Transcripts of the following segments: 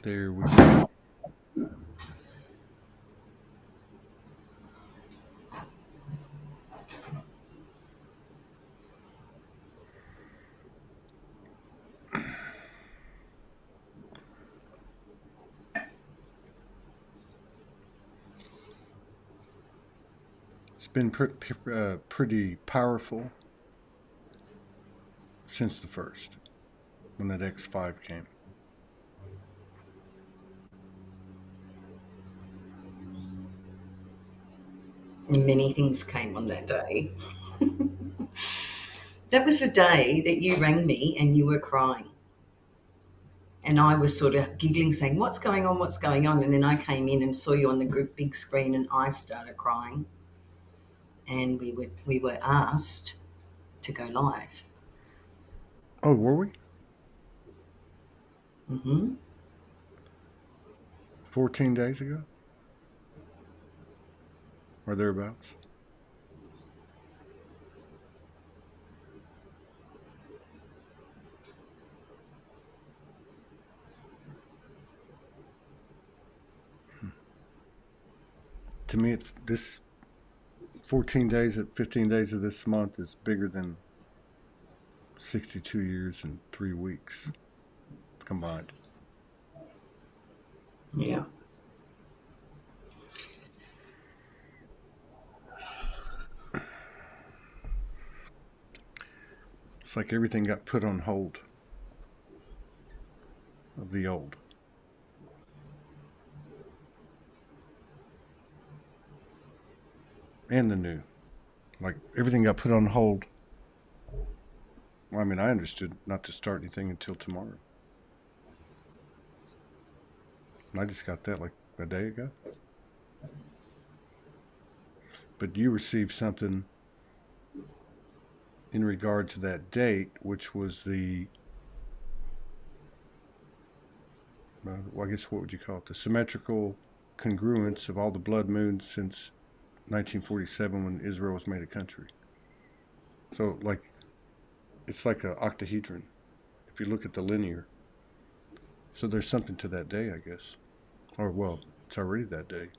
There we go. It's been pretty powerful since the first, when that X5 came. Many things came on that day. That was the day that you rang me and you were crying. And I was sort of giggling, saying, "What's going on? What's going on?" And then I came in and saw you on the group big screen, and I started crying. And we were asked to go live. Oh, were we? Hmm. 14 days ago? Or thereabouts? To me, this 14 days, 15 days of this month is bigger than 62 years and 3 weeks combined. Yeah. It's like everything got put on hold of the old. And the new. Like everything got put on hold. Well, I mean, I understood not to start anything until tomorrow. And I just got that like a day ago. But you received something in regard to that date, which was the, well, I guess what would you call it? The symmetrical congruence of all the blood moons since 1947 when Israel was made a country. So, like, it's like an octahedron if you look at the linear. So there's something to that day, I guess. Or, well, it's already that day.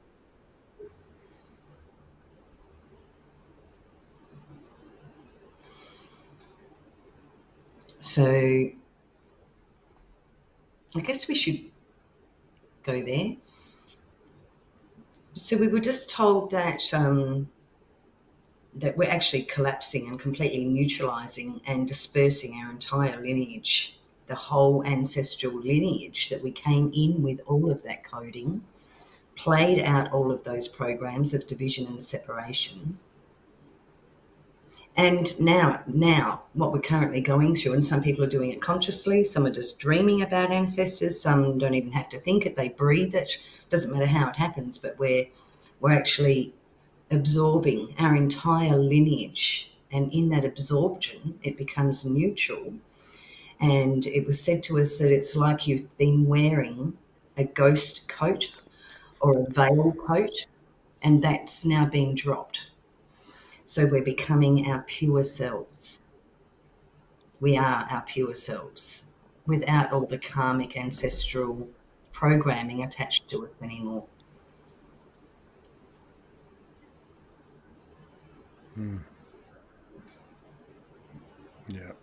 So I guess we should go there. So we were just told that we're actually collapsing and completely neutralizing and dispersing our entire lineage, the whole ancestral lineage that we came in with all of that coding, played out all of those programs of division and separation. And now, what we're currently going through, and some people are doing it consciously, some are just dreaming about ancestors, some don't even have to think it, they breathe it. Doesn't matter how it happens, but we're actually absorbing our entire lineage. And in that absorption, it becomes neutral. And it was said to us that it's like you've been wearing a ghost coat or a veil coat, and that's now being dropped. So we're becoming our pure selves. We are our pure selves without all the karmic ancestral programming attached to us anymore. Hmm. Yeah.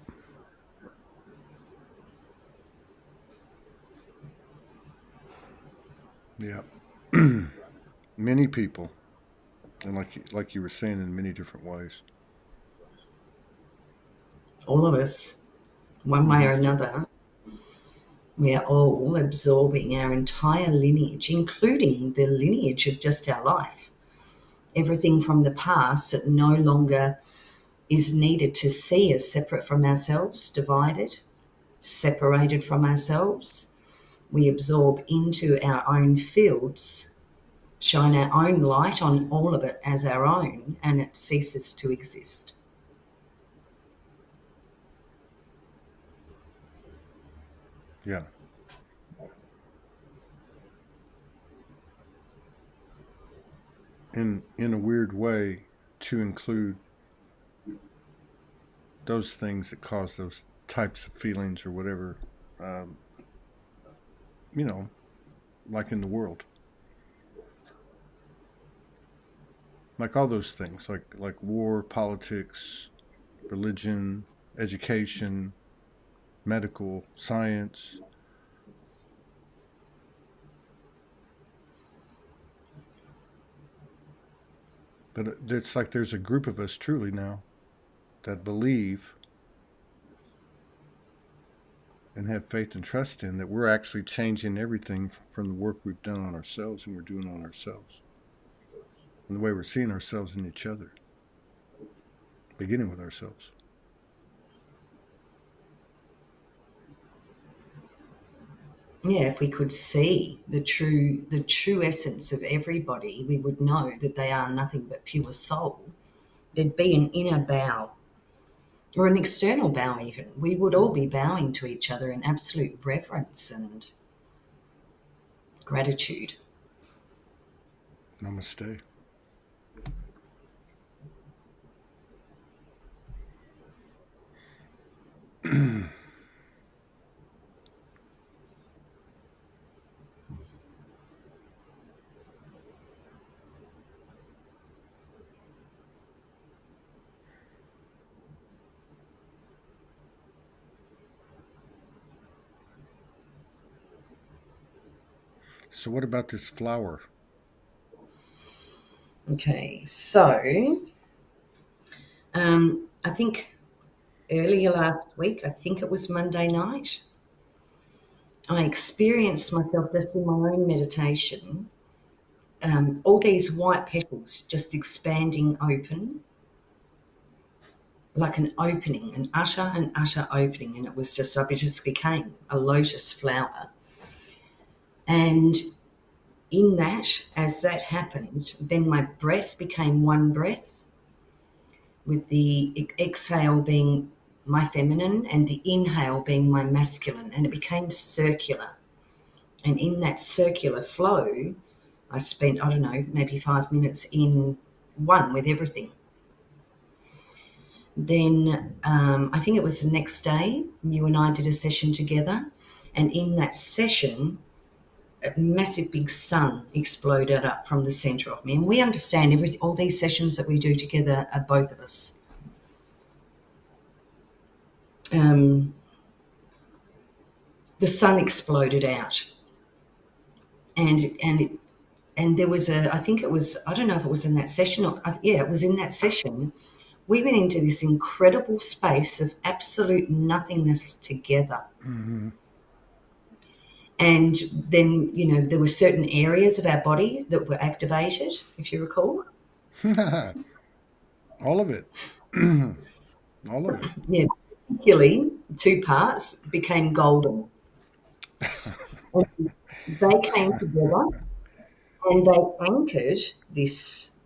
Yeah. Many people, and like you were saying, in many different ways. All of us, one way Mm-hmm. or another, we are all absorbing our entire lineage, including the lineage of just our life. Everything from the past that no longer is needed to see us separate from ourselves, divided, separated from ourselves. We absorb into our own fields, shine our own light on all of it as our own, and it ceases to exist. Yeah. In a weird way, to include those things that cause those types of feelings or whatever, um, you know. like in the world, like all those things, like war, politics, religion, education, medical, science. But it's like there's a group of us truly now that believe and have faith and trust in that we're actually changing everything from the work we've done on ourselves and we're doing on ourselves and the way we're seeing ourselves in each other, beginning with ourselves. Yeah, if we could see the true essence of everybody, we would know that they are nothing but pure soul. There'd be an inner bow or an external bow even. We would all be bowing to each other in absolute reverence and gratitude. Namaste. So, what about this flower? Okay, so I think earlier last week, I think it was Monday night, I experienced myself just in my own meditation, all these white petals just expanding open, like an opening, an utter and utter opening. And it was just, it just became a lotus flower. And in that, as that happened, then my breath became one breath, with the exhale being my feminine and the inhale being my masculine. And it became circular. And in that circular flow, I spent, I don't know, maybe 5 minutes in one with everything. Then I think it was the next day, you and I did a session together. And in that session, a massive big sun exploded up from the center of me. And we understand all these sessions that we do together are both of us. The sun exploded out. And there was I think it was, I don't know if it was in that session or, yeah, it was in that session. We went into this incredible space of absolute nothingness together. Mm-hmm. And then, there were certain areas of our body that were activated, if you recall. All of it. All of it. Yeah, particularly two parts became golden. And they came together and they anchored this,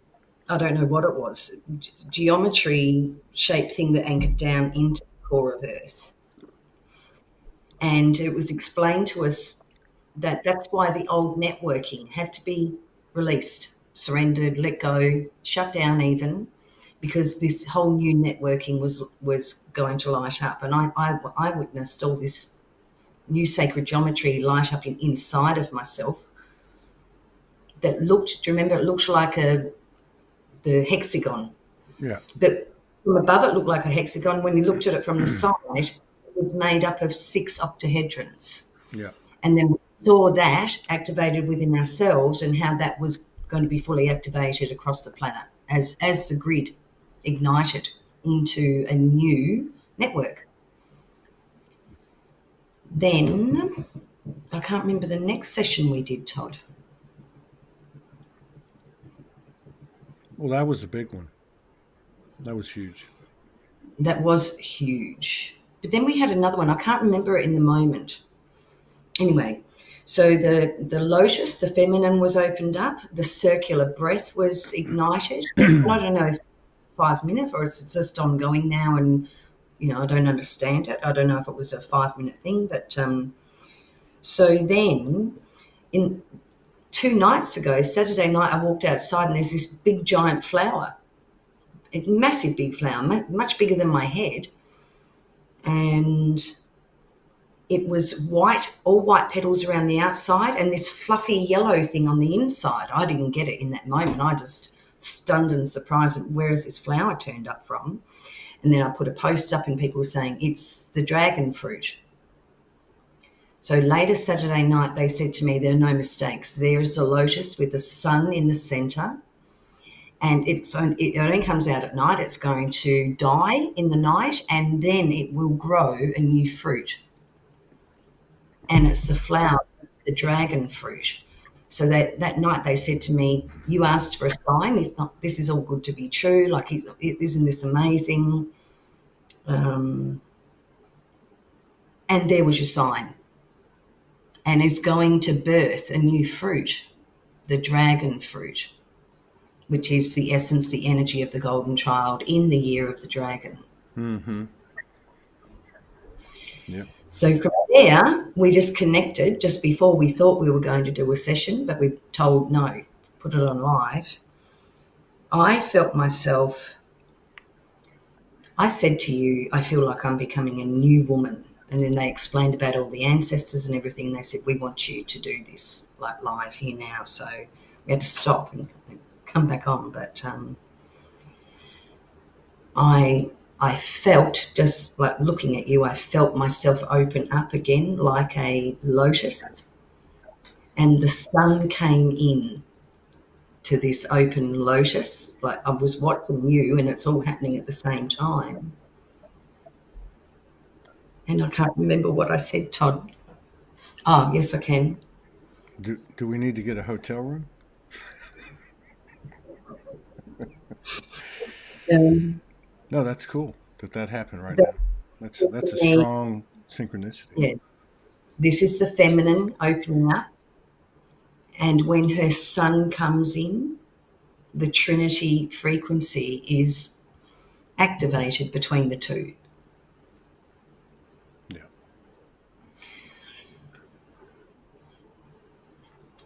I don't know what it was, geometry shaped thing that anchored down into the core of Earth. And it was explained to us that that's why the old networking had to be released, surrendered, let go, shut down even, because this whole new networking was going to light up. And I witnessed all this new sacred geometry light up inside of myself that looked, do you remember, it looked like the hexagon. Yeah. But from above it looked like a hexagon. When you looked at it from the side, it was made up of 6 octahedrons. Yeah. And then we saw that activated within ourselves and how that was going to be fully activated across the planet as the grid ignited into a new network. Then I can't remember the next session we did, Todd. Well, that was a big one. That was huge. That was huge. But then we had another one. I can't remember it in the moment. Anyway, so the lotus, the feminine, was opened up. The circular breath was ignited. And I don't know if 5 minutes or it's just ongoing now, and I don't understand it. I don't know if it was a 5-minute thing, but so then in 2 nights ago, Saturday night, I walked outside and there's this big giant flower, a massive big flower, much bigger than my head, and it was white, all white petals around the outside, and this fluffy yellow thing on the inside. I didn't get it in that moment. I just stunned and surprised. Where has this flower turned up from? And then I put a post up, and people were saying it's the dragon fruit. So later Saturday night, they said to me, there are no mistakes. There is a lotus with the sun in the centre, and it only comes out at night. It's going to die in the night, and then it will grow a new fruit. And it's the flower, the dragon fruit. So that night they said to me, you asked for a sign. This is all good to be true. Like, isn't this amazing? And there was your sign. And it's going to birth a new fruit, the dragon fruit, which is the essence, the energy of the golden child in the year of the dragon. Mm-hmm. Yeah. So from there, we just connected just before we thought we were going to do a session, but we told no, put it on live. I felt myself, I said to you, I feel like I'm becoming a new woman. And then they explained about all the ancestors and everything. And they said, we want you to do this like live here now. So we had to stop and come back on. But I felt, just like looking at you, I felt myself open up again like a lotus. And the sun came in to this open lotus. Like, I was watching you, and it's all happening at the same time. And I can't remember what I said, Todd. Oh, yes, I can. Do we need to get a hotel room? Um, No, that's cool that happened right but now. That's a for me, strong synchronicity. yeah, this is the feminine opening up. And when her sun comes in, the Trinity frequency is activated between the two. Yeah.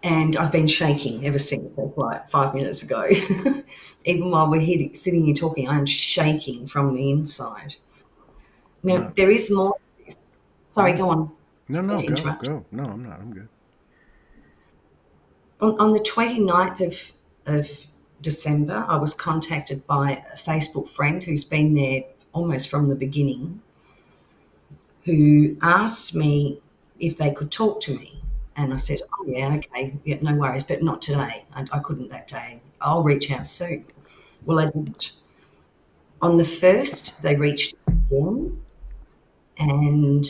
And I've been shaking ever since. That's like 5 minutes ago. Even while we're here, sitting here talking, I'm shaking from the inside. Now, No. there is more. Sorry, No. go on. No. To Go. interrupt. Go. No, I'm not. I'm good. On the 29th of December, I was contacted by a Facebook friend who's been there almost from the beginning, who asked me if they could talk to me. And I said, oh, yeah, okay, yeah, no worries, but not today. I couldn't that day. I'll reach out soon. Well, I didn't. On the 1st, they reached out again, and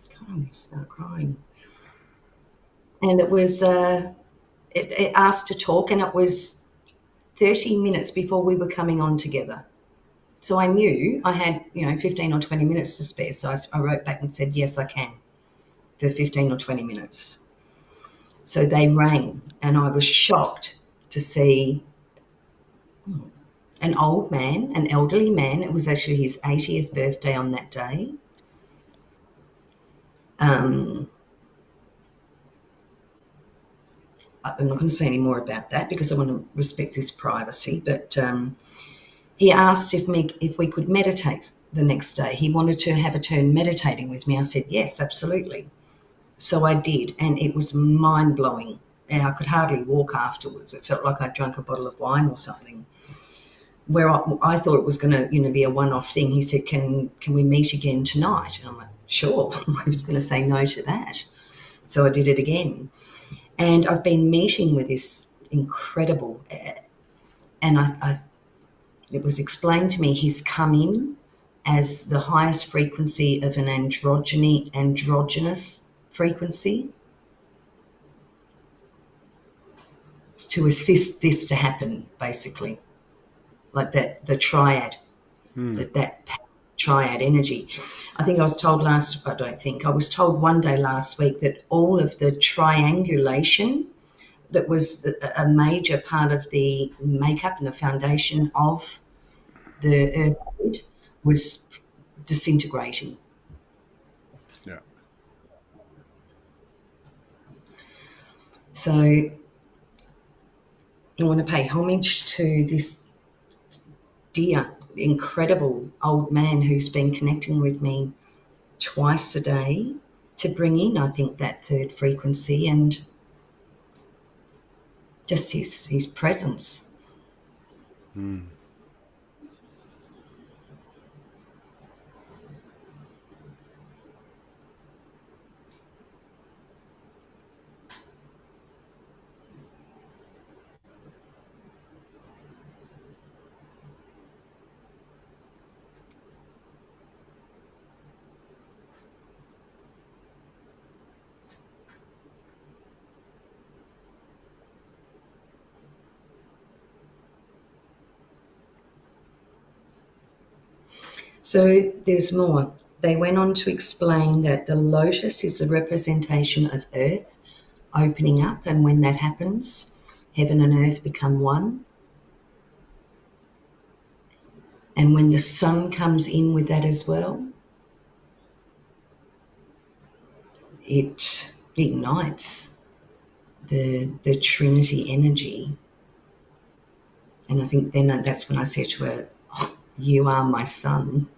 God, I'm going to start crying. And it was, it asked to talk, and it was 30 minutes before we were coming on together. So I knew I had, 15 or 20 minutes to spare. So I wrote back and said, yes, I can, for 15 or 20 minutes. So they rang, and I was shocked to see an old man, an elderly man. It was actually his 80th birthday on that day. I'm not going to say any more about that because I want to respect his privacy, but he asked if we could meditate the next day. He wanted to have a turn meditating with me. I said, yes, absolutely. So I did, and it was mind-blowing. And I could hardly walk afterwards. It felt like I'd drunk a bottle of wine or something. Where I thought it was going to, be a one-off thing. He said, can we meet again tonight? And I'm like, sure. I was going to say no to that. So I did it again. And I've been meeting with this incredible, and it was explained to me he's come in as the highest frequency of an androgynous frequency to assist this to happen, basically. Like that, the triad, that triad energy. I was told I was told one day last week that all of the triangulation that was a major part of the makeup and the foundation of the earth was disintegrating. Yeah. So I want to pay homage to this dear, incredible old man who's been connecting with me twice a day to bring in, I think, that third frequency and just his presence. Mm. So there's more. They went on to explain that the lotus is a representation of earth opening up, and when that happens, heaven and earth become one. And when the sun comes in with that as well, it ignites the Trinity energy. And I think then that's when I said to her, oh, you are my son.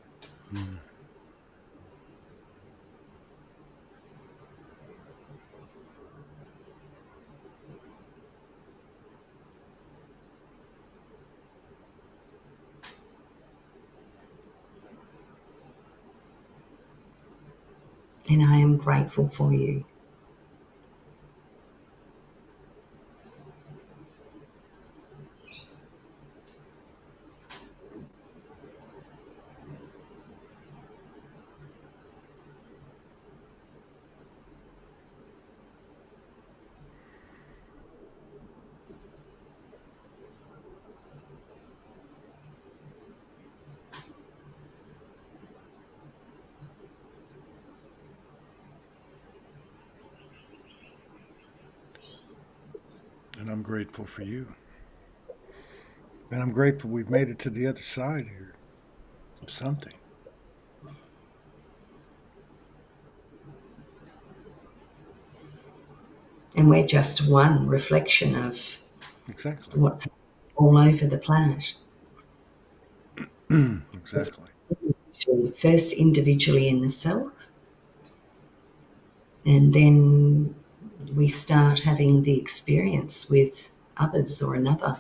Mm. And I am grateful for you. And I'm grateful for you. And I'm grateful we've made it to the other side here of something. And we're just one reflection of Exactly. what's all over the planet. Exactly. First individually in the self, and then we start having the experience with others or another.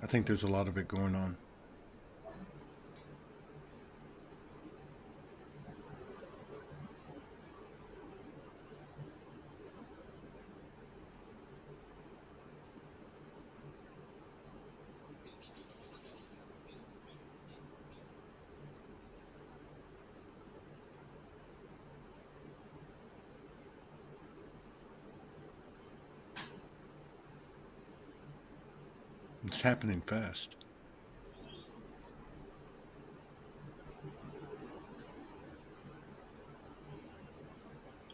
I think there's a lot of it going on. It's happening fast.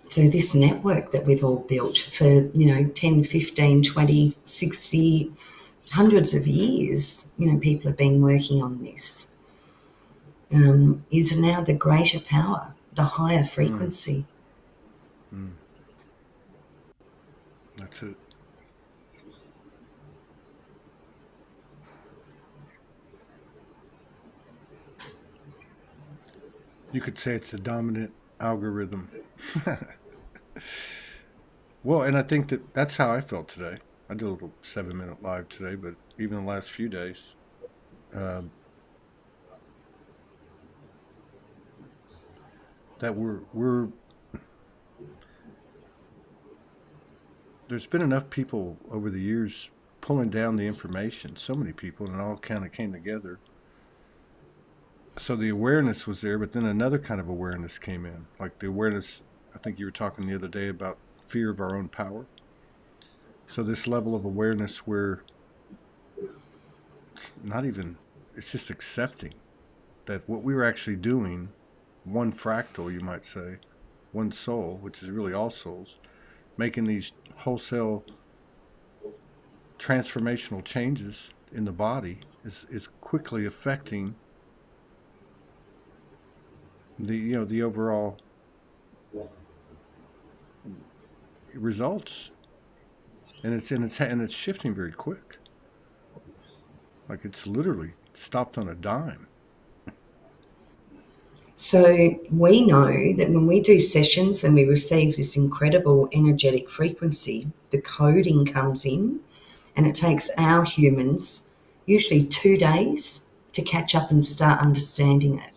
So this network that we've all built for 10, 15, 20, 60, hundreds of years, people have been working on this, is now the greater power, the higher Mm. frequency. Mm. That's it. You could say it's the dominant algorithm. Well, and I think that that's how I felt today. I did a little 7 minute live today, but even the last few days, uh, that we're there's been enough people over the years pulling down the information. So many people, and it all kind of came together. So the awareness was there, but then another kind of awareness came in, like the awareness. I think you were talking the other day about fear of our own power. So this level of awareness where it's not even it's just accepting that what we were actually doing, one fractal, you might say, one soul, which is really all souls, making these wholesale transformational changes in the body is quickly affecting the overall results, and it's shifting very quick, like it's literally stopped on a dime. So we know that when we do sessions and we receive this incredible energetic frequency, the coding comes in, and it takes our humans usually 2 days to catch up and start understanding it.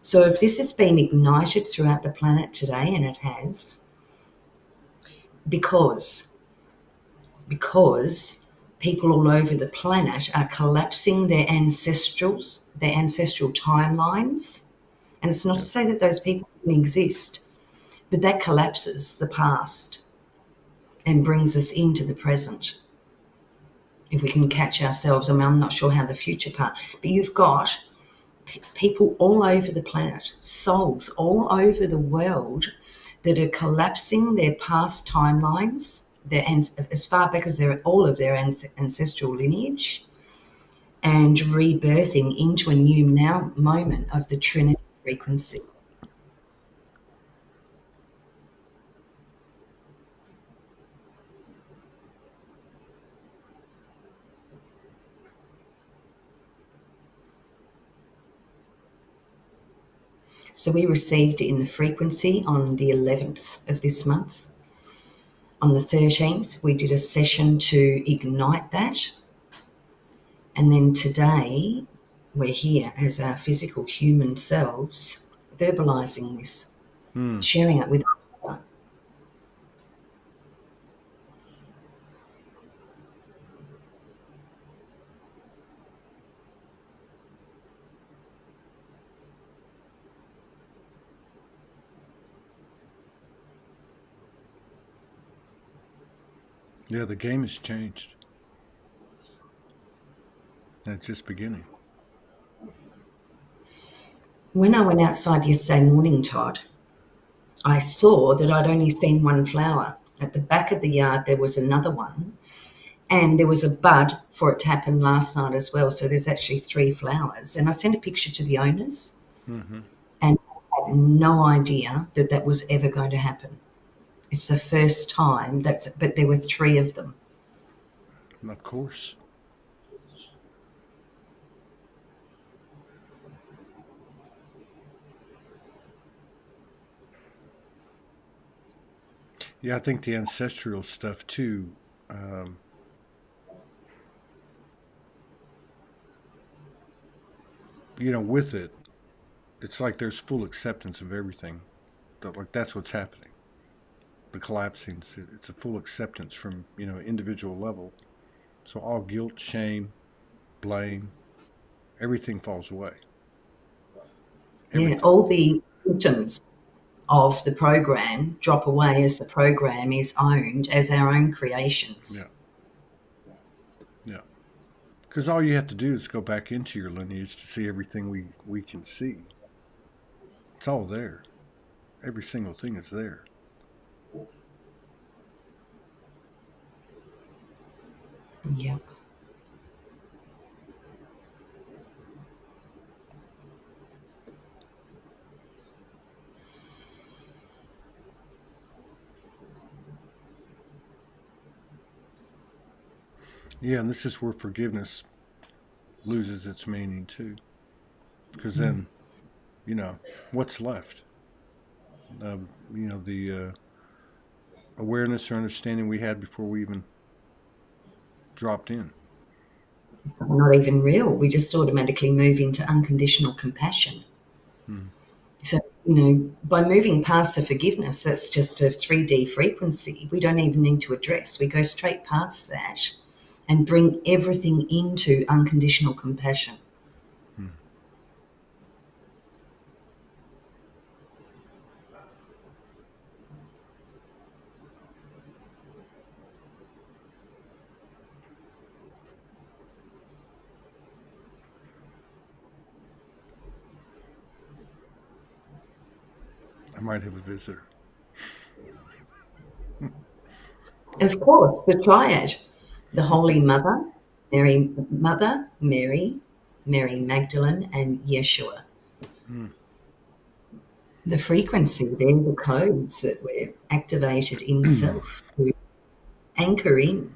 So if this has been ignited throughout the planet today, and it has, because people all over the planet are collapsing their ancestral timelines. And it's not to Yeah. say that those people didn't exist, but that collapses the past and brings us into the present. If we can catch ourselves, I mean, I'm not sure how the future part, but you've got people all over the planet, souls all over the world that are collapsing their past timelines, as far back as all of their ancestral lineage, and rebirthing into a new now moment of the Trinity frequency. So we received it in the frequency on the 11th of this month. On the 13th, we did a session to ignite that. And then today, we're here as our physical human selves, verbalizing this, Hmm. sharing it with others. Yeah, the game has changed. And it's just beginning. When I went outside yesterday morning, Todd, I saw that I'd only seen one flower. At the back of the yard, there was another one, and there was a bud for it to happen last night as well. So there's actually 3 flowers. And I sent a picture to the owners, Mm-hmm. and I had no idea that that was ever going to happen. It's the first time but there were 3 of them. Of course. Yeah, I think the ancestral stuff too. Um, with it, it's like there's full acceptance of everything. Like that's what's happening. The collapsing, it's a full acceptance from individual level. So all guilt, shame, blame, everything falls away. Yeah, Everything. all the symptoms of the program drop away as the program is owned as our own Yeah, creations. yeah. Because all you have to do is go back into your lineage to see everything we can see. It's all there. Every single thing is there. Yep. Yeah, and this is where forgiveness loses its meaning too. Because Mm. then, what's left? The awareness or understanding we had before we even dropped in. Not even real. We just automatically move into unconditional compassion. Hmm. So, by moving past the forgiveness, that's just a 3D frequency. We don't even need to address. We go straight past that and bring everything into unconditional compassion. Hmm. I might have a visitor. Of course, the triad, the Holy Mary, Mary Magdalene, and Yeshua. Hmm. The frequency, they're the codes that were activated in self to anchor in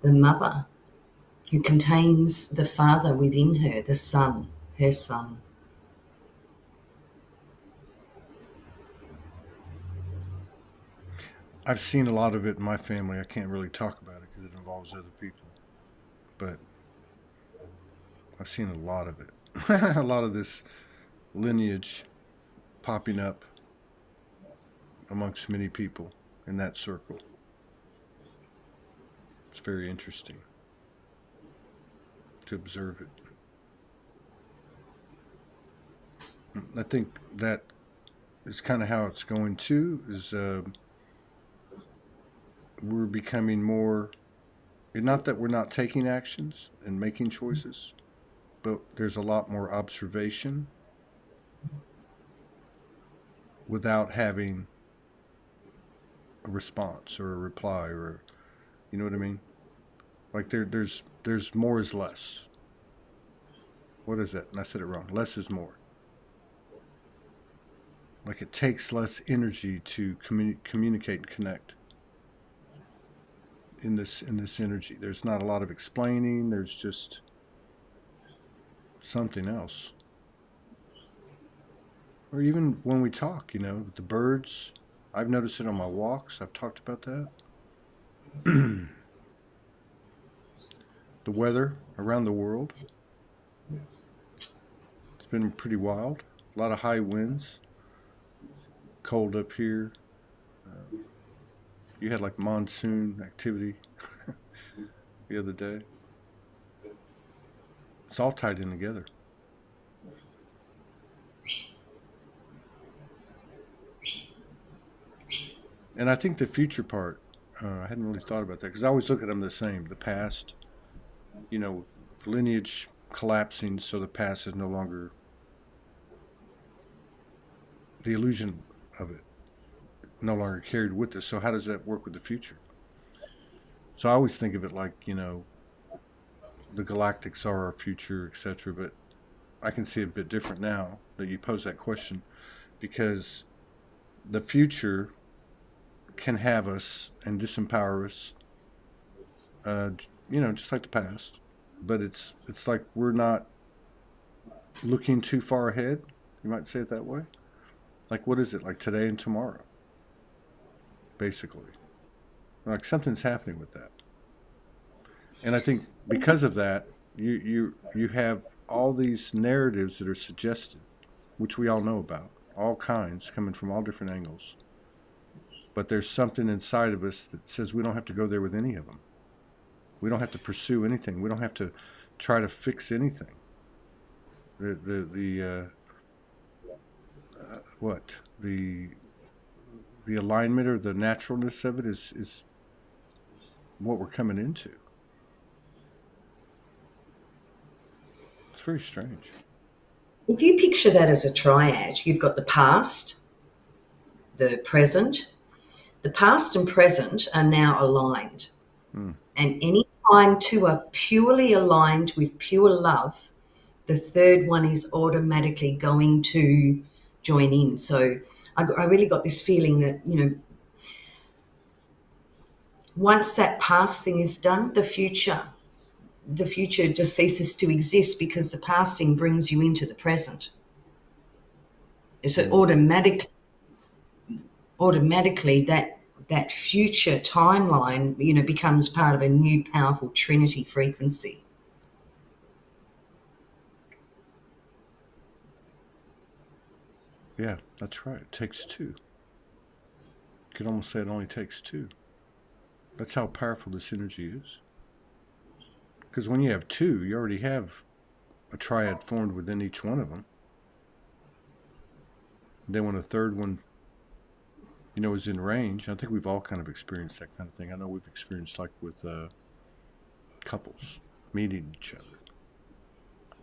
the mother who contains the father within her, the son, her son. I've seen a lot of it in my family. I can't really talk about it because it involves other people, but I've seen a lot of it. A lot of this lineage popping up amongst many people in that circle. It's very interesting to observe it. I think that is kind of how it's going too. Is we're becoming more. Not that we're not taking actions and making choices, but there's a lot more observation without having a response or a reply or you know what I mean? Like there's more is less. What is that? And I said it wrong. Less is more. Like it takes less energy to communicate and connect in this energy. There's not a lot of explaining. There's just something else. Or even when we talk, the birds. I've noticed it on my walks. I've talked about that. The weather around the world. It's been pretty wild. A lot of high winds. Cold up here. You had like monsoon activity the other day. It's all tied in together. And I think the future part, I hadn't really thought about that because I always look at them the same. The past, lineage collapsing, so the past is no longer the illusion of it, no longer carried with us. So how does that work with the future? So I always think of it like, the galactics are our future, etc. But I can see it a bit different now that you pose that question because the future can have us and disempower us, just like the past. But it's like we're not looking too far ahead. You might say it that way. Like what is it like today and tomorrow? Basically, like something's happening with that. And I think because of that, you have all these narratives that are suggested, which we all know about, all kinds coming from all different angles. But there's something inside of us that says we don't have to go there with any of them. We don't have to pursue anything. We don't have to try to fix anything. The what the alignment or the naturalness of it is what we're coming into. It's very strange. If you picture that as a triad, you've got the past, the present. The past and present are now aligned. Mm. And any time two are purely aligned with pure love, the third one is automatically going to join in. So I really got this feeling that, once that past thing is done, the future just ceases to exist because the past thing brings you into the present. So automatically that future timeline, becomes part of a new powerful Trinity frequency. Yeah, that's right. It takes two. You could almost say it only takes two. That's how powerful this energy is. Because when you have two, you already have a triad formed within each one of them. Then when a third one, is in range, I think we've all kind of experienced that kind of thing. I know we've experienced like with couples meeting each other.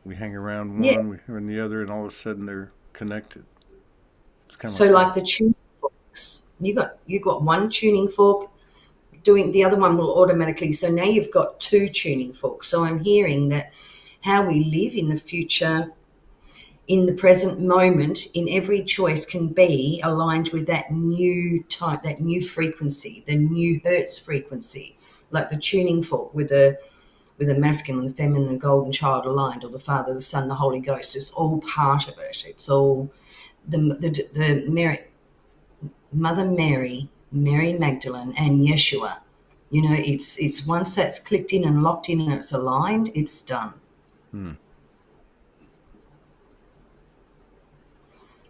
We hang around one, Yeah. we hear the other, and all of a sudden they're connected. It's kind of So like the tuning forks, you got one tuning fork doing, the other one will automatically. So now you've got two tuning forks. So I'm hearing that how we live in the future, in the present moment, in every choice can be aligned with that new type, that new frequency, the new Hertz frequency, like the tuning fork with the masculine, the feminine, the golden child aligned, or the Father, the Son, the Holy Ghost. It's all part of it. It's all the Mary, Mother Mary Mary Magdalene, and Yeshua. You know, it's once that's clicked in and locked in and it's aligned, it's done. Hmm.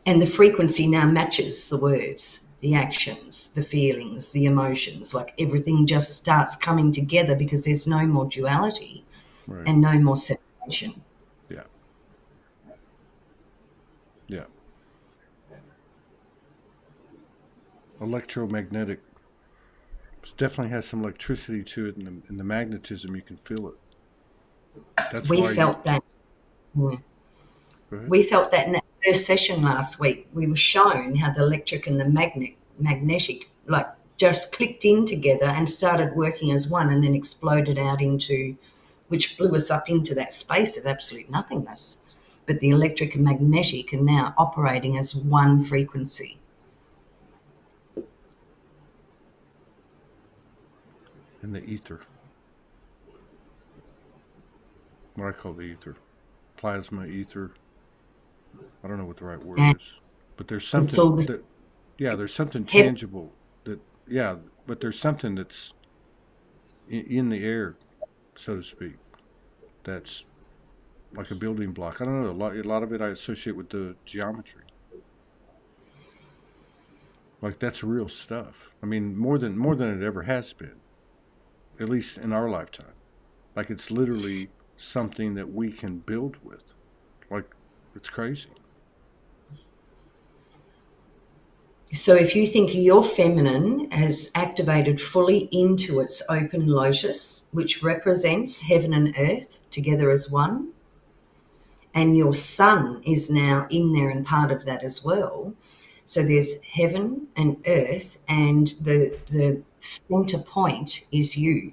And the frequency now matches the words, the actions, the feelings, the emotions. Like everything just starts coming together because there's no more duality Right. and no more separation. Yeah. Yeah. Electromagnetic. It definitely has some electricity to it, and the magnetism, you can feel it. That's We why you. felt that. Yeah. Go ahead. We felt that in that first session last week. We were shown how the electric and the magnetic, like just clicked in together and started working as one, and then exploded out into, which blew us up into that space of absolute nothingness. But the electric and magnetic are now operating as one frequency. In the ether. What I call the ether. Plasma, ether. I don't know what the right word And is. But there's it's something all the that, yeah, there's something heaven. tangible that, yeah, but there's something that's in the air, so to speak, that's like a building block. I don't know. A lot of it I associate with the geometry. Like that's real stuff. I mean, more than it ever has been, at least in our lifetime. Like it's literally something that we can build with. Like it's crazy. So if you think your feminine has activated fully into its open lotus, which represents heaven and earth together as one, and your sun is now in there and part of that as well. So there's heaven and earth, and the center point is you,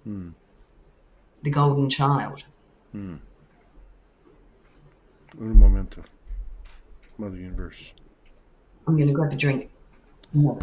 Hmm. the golden child. Hmm. Uno momento, Mother Universe. I'm going to grab a drink. No,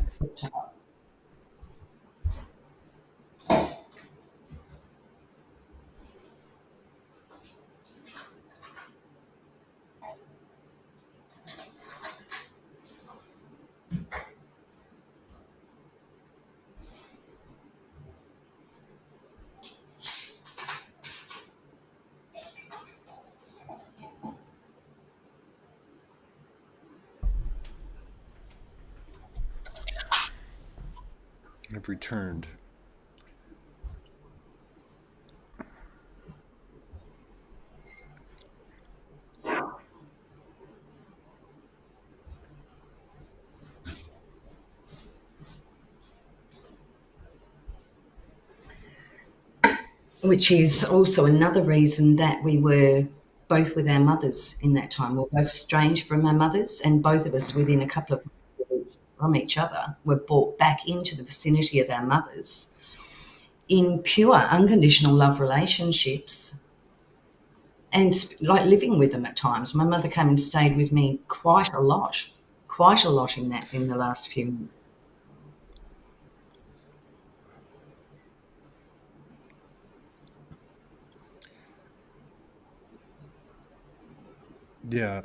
I've returned. which is also another reason that we were both with our mothers in that time. We were both estranged from our mothers, and both of us, within a couple of months from each other, were brought back into the vicinity of our mothers in pure unconditional love relationships, and like living with them at times. My mother came and stayed with me quite a lot in the last few months. Yeah,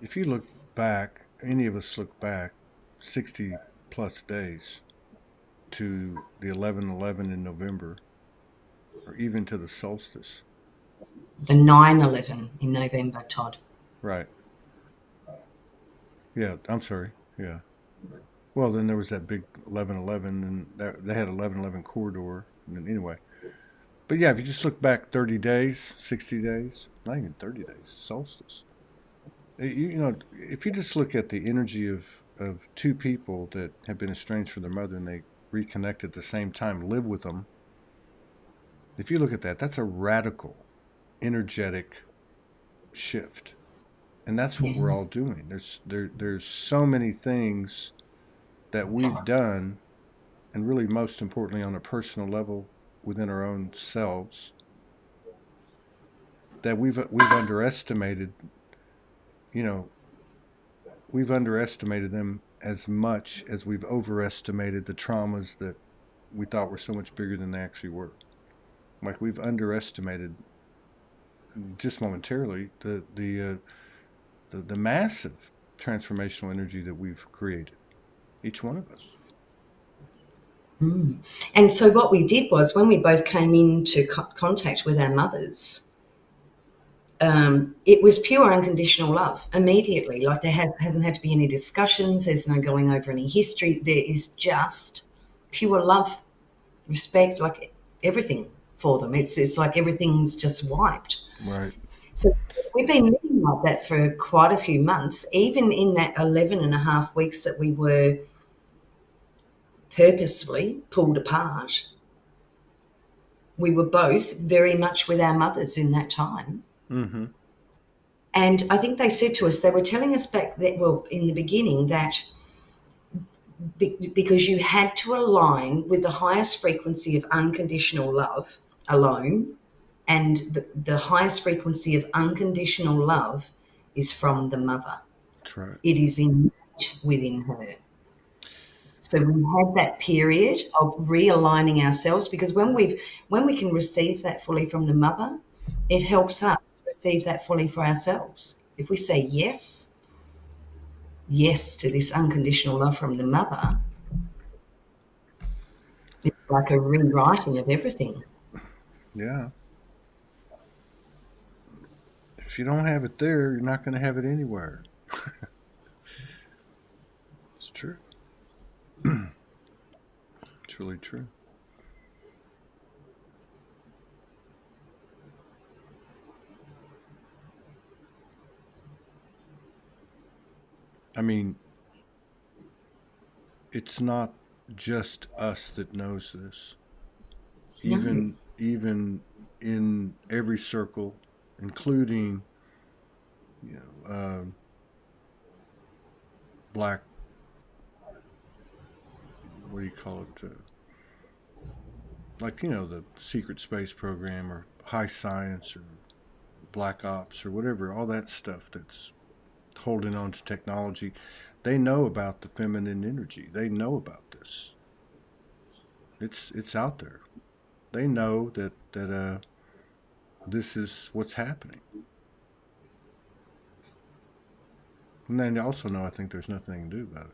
if you look back, any of us look back 60 plus days to the 11/11 in November, or even to the solstice. The 9/11 in November, Todd. Right. Yeah, I'm sorry. Yeah. Well, then there was that big 11/11, and they had 11/11 corridor. And then anyway, but yeah, if you just look back 30 days, 60 days, not even 30 days, solstice. If you just look at the energy of two people that have been estranged from their mother and they reconnect at the same time, live with them. If you look at that, that's a radical, energetic shift, and that's what Yeah. we're all doing. There's so many things that we've done, and really most importantly on a personal level within our own selves, that we've underestimated. You know, we've underestimated them as much as we've overestimated the traumas that we thought were so much bigger than they actually were. Like we've underestimated just momentarily the massive transformational energy that we've created. each one of us. Mm. And so what we did was when we both came into contact with our mothers, it was pure unconditional love immediately. Like there hasn't had to be any discussions. There's no going over any history. There is just pure love, respect, like everything for them. It's like everything's just wiped. Right. So we've been living like that for quite a few months. Even in that 11 and a half weeks that we were purposefully pulled apart, we were both very much with our mothers in that time. Mm-hmm. And I think they said to us, they were telling us back that, well, in the beginning, that because you had to align with the highest frequency of unconditional love alone, and the highest frequency of unconditional love is from the mother. That's right. It is innate within her. So we had that period of realigning ourselves, because when we can receive that fully from the mother, it helps us receive that fully for ourselves. If we say yes to this unconditional love from the mother, it's like a rewriting of everything. Yeah. If you don't have it there, you're not going to have it anywhere. It's true. It's really true. I mean, it's not just us that knows this. No, Even in every circle, including black, what do you call it? Like the secret space program or high science or black ops or whatever. All that stuff that's holding on to technology. They know about the feminine energy. They know about this. It's out there. They know that this is what's happening. And they also know, I think, there's nothing they can do about it.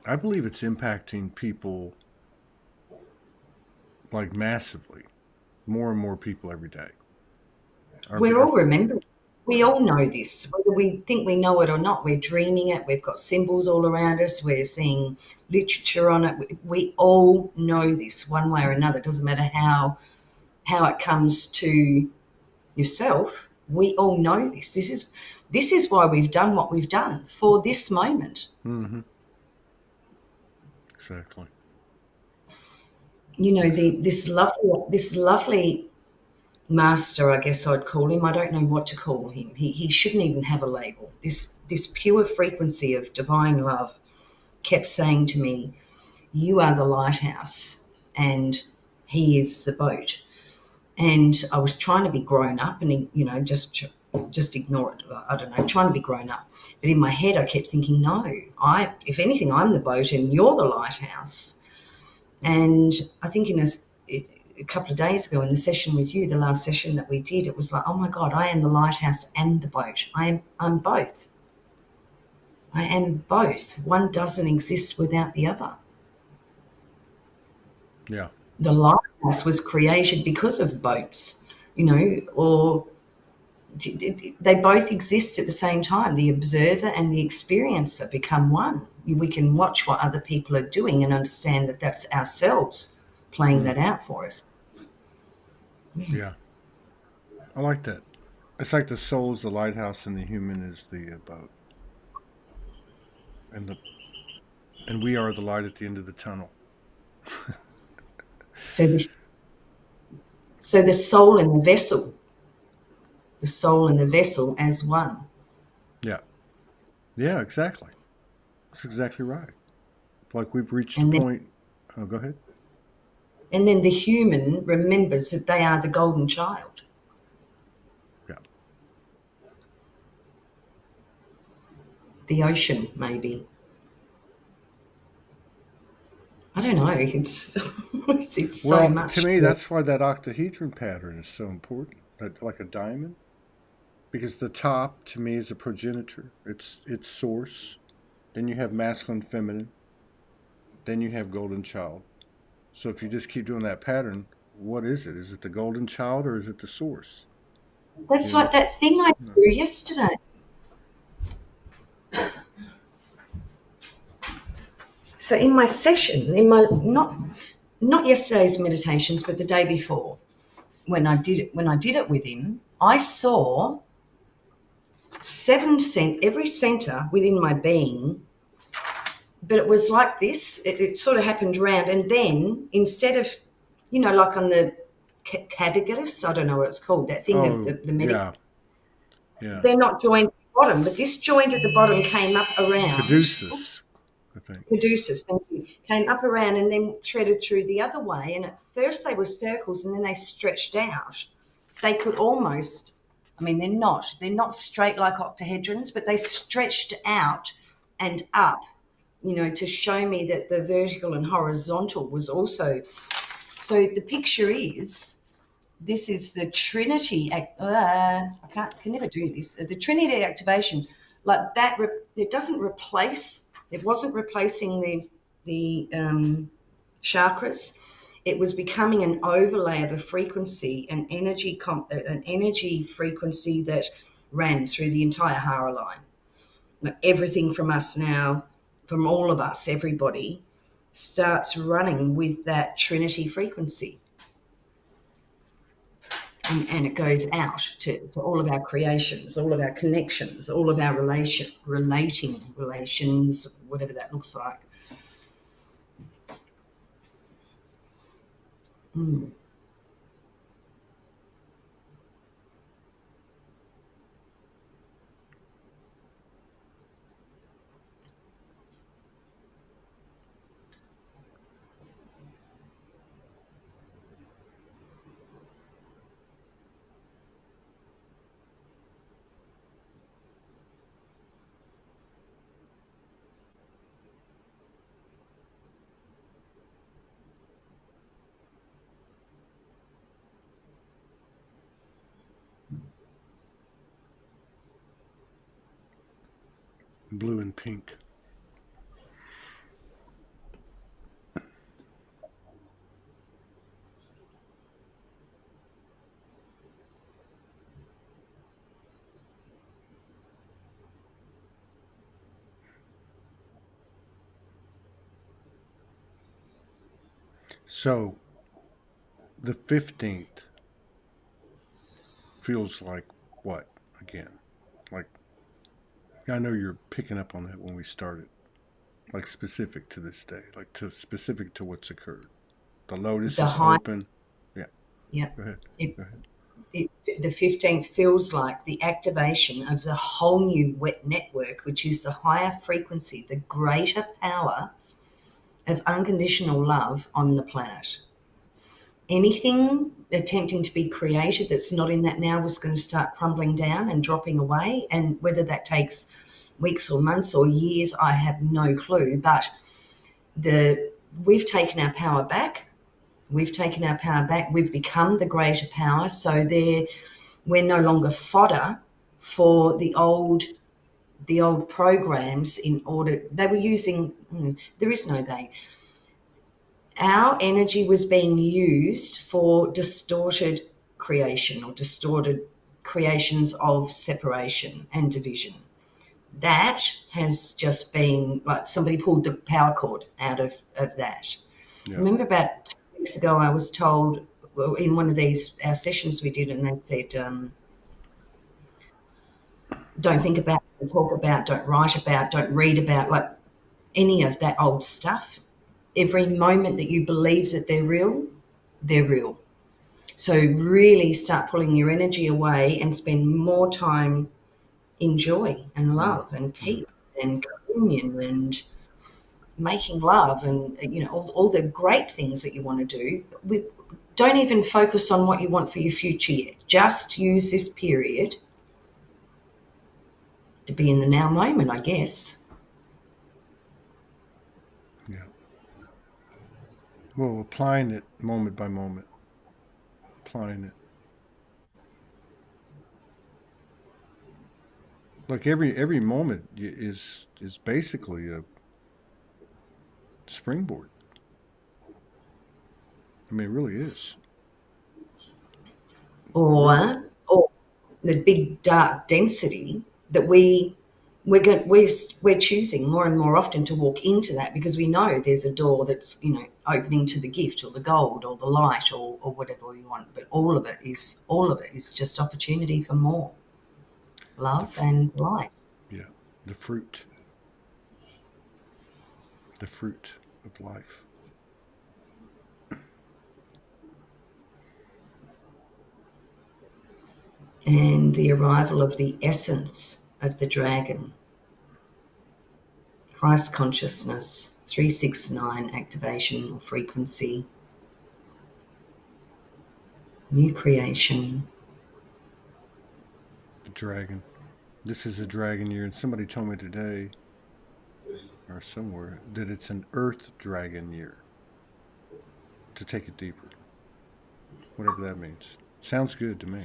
I believe it's impacting people like massively, more and more people every day. we're all remembering. We all know this, whether we think we know it or not. We're dreaming it. We've got symbols all around us. We're seeing literature on it. We all know this one way or another. It doesn't matter how it comes to yourself. We all know this. This is why we've done what we've done for this moment. Mm-hmm. Exactly. You know, Yes. this lovely master, I guess I'd call him. I don't know what to call him. He shouldn't even have a label. This pure frequency of divine love kept saying to me, "You are the lighthouse, and he is the boat." And I was trying to be grown up, and just ignore it. I don't know, trying to be grown up. But in my head, I kept thinking, no, if anything, I'm the boat, and you're the lighthouse. And I think a couple of days ago in the session with you, the last session that we did, it was like, oh my God, I am the lighthouse and the boat. I'm both. I am both. One doesn't exist without the other. Yeah. The lighthouse was created because of boats, or they both exist at the same time. The observer and the experiencer become one. We can watch what other people are doing and understand that that's ourselves playing Mm. that out for us. Yeah. I like that. It's like the soul is the lighthouse and the human is the boat, and we are the light at the end of the tunnel. So the soul and the vessel as one. Yeah. Yeah. Exactly. That's exactly right. Like we've reached a And then point. Oh, go ahead. and then the human remembers that they are the golden child. Yeah. The ocean, maybe. I don't know. It's so Well, to much. me, that's why that octahedron pattern is so important. Like a diamond. because the top to me is a progenitor. It's source. Then you have masculine, feminine. Then you have golden child. So if you just keep doing that pattern, what is it? Is it the golden child or is it the source? That's You know? like that thing I No. drew yesterday. So in my session, in my not yesterday's meditations, but the day before, when I did it with him, I saw every center within my being, but it was like this. It sort of happened round, and then instead of, like on the categories, I don't know what it's called, that thing, Oh, the medical, yeah, yeah. they're not joined at the bottom, but this joint at the bottom came up around. Caduceus, Oops, I think. Caduceus, thank you, came up around and then threaded through the other way. And at first they were circles, and then they stretched out. They could almost, I mean, they're not straight like octahedrons, but they stretched out and up, to show me that the vertical and horizontal was also. So the picture is, this is the Trinity. Can never do this. The Trinity activation, like that. It doesn't replace. It wasn't replacing the chakras. It was becoming an overlay of a frequency, an energy frequency that ran through the entire Hara line. Like everything from us now, from all of us, everybody starts running with that Trinity frequency. And it goes out to all of our creations, all of our connections, all of our relations, whatever that looks like. Mm. Blue and pink. So the 15th feels like what again? Like, I know you're picking up on that when we started. Like specific to this day, like to specific to what's occurred. The lotus The is high, open. Yeah, yeah. go ahead. It, Go ahead. it, the 15th feels like the activation of the whole new wet network, which is the higher frequency, the greater power of unconditional love on the planet. Anything attempting to be created that's not in that now was going to start crumbling down and dropping away. And whether that takes weeks or months or years, I have no clue. But we've taken our power back. We've taken our power back. We've become the greater power. So we're no longer fodder for the old programs. In order, they were using. There is no they. Our energy was being used for distorted creation or distorted creations of separation and division. That has just been like somebody pulled the power cord out of that. I Yeah. remember about 2 weeks ago, I was told, well, in one of our sessions we did, and they said, don't think about, don't talk about, don't write about, don't read about, like any of that old stuff. Every moment that you believe that they're real, they're real. So really start pulling your energy away and spend more time in joy and Mm, love and mm. peace and communion and making love and all the great things that you want to do. Don't even focus on what you want for your future yet. Just use this period to be in the now moment, I guess. Yeah. Well, applying it moment by moment, applying it. Like every moment is basically a springboard. I mean, it really is. Really. Or the big dark density that we're choosing more and more often to walk into that because we know there's a door that's opening to the gift or the gold or the light or whatever you want, but all of it is just opportunity for more The love and light. yeah, the fruit, the fruit of life. And the arrival of the essence of the dragon, Christ consciousness, 369 activation or frequency, new creation. The dragon. This is a dragon year, and somebody told me today or somewhere that it's an Earth dragon year. To take it deeper, whatever that means. Sounds good to me.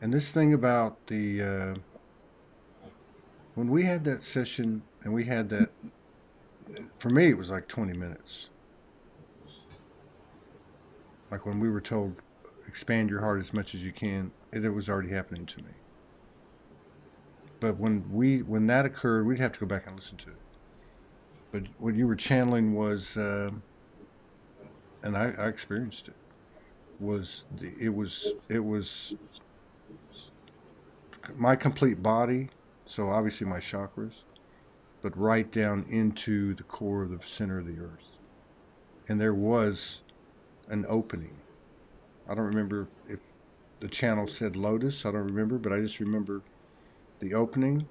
And this thing about the when we had that session and we had that, for me it was like 20 minutes. Like when we were told expand your heart as much as you can, it was already happening to me. But when that occurred, we'd have to go back and listen to it. But what you were channeling was, and I experienced it. It was my complete body. So obviously my chakras, but right down into the core of the center of the earth. And there was an opening. I don't remember if the channel said lotus. I don't remember, but I just remember the opening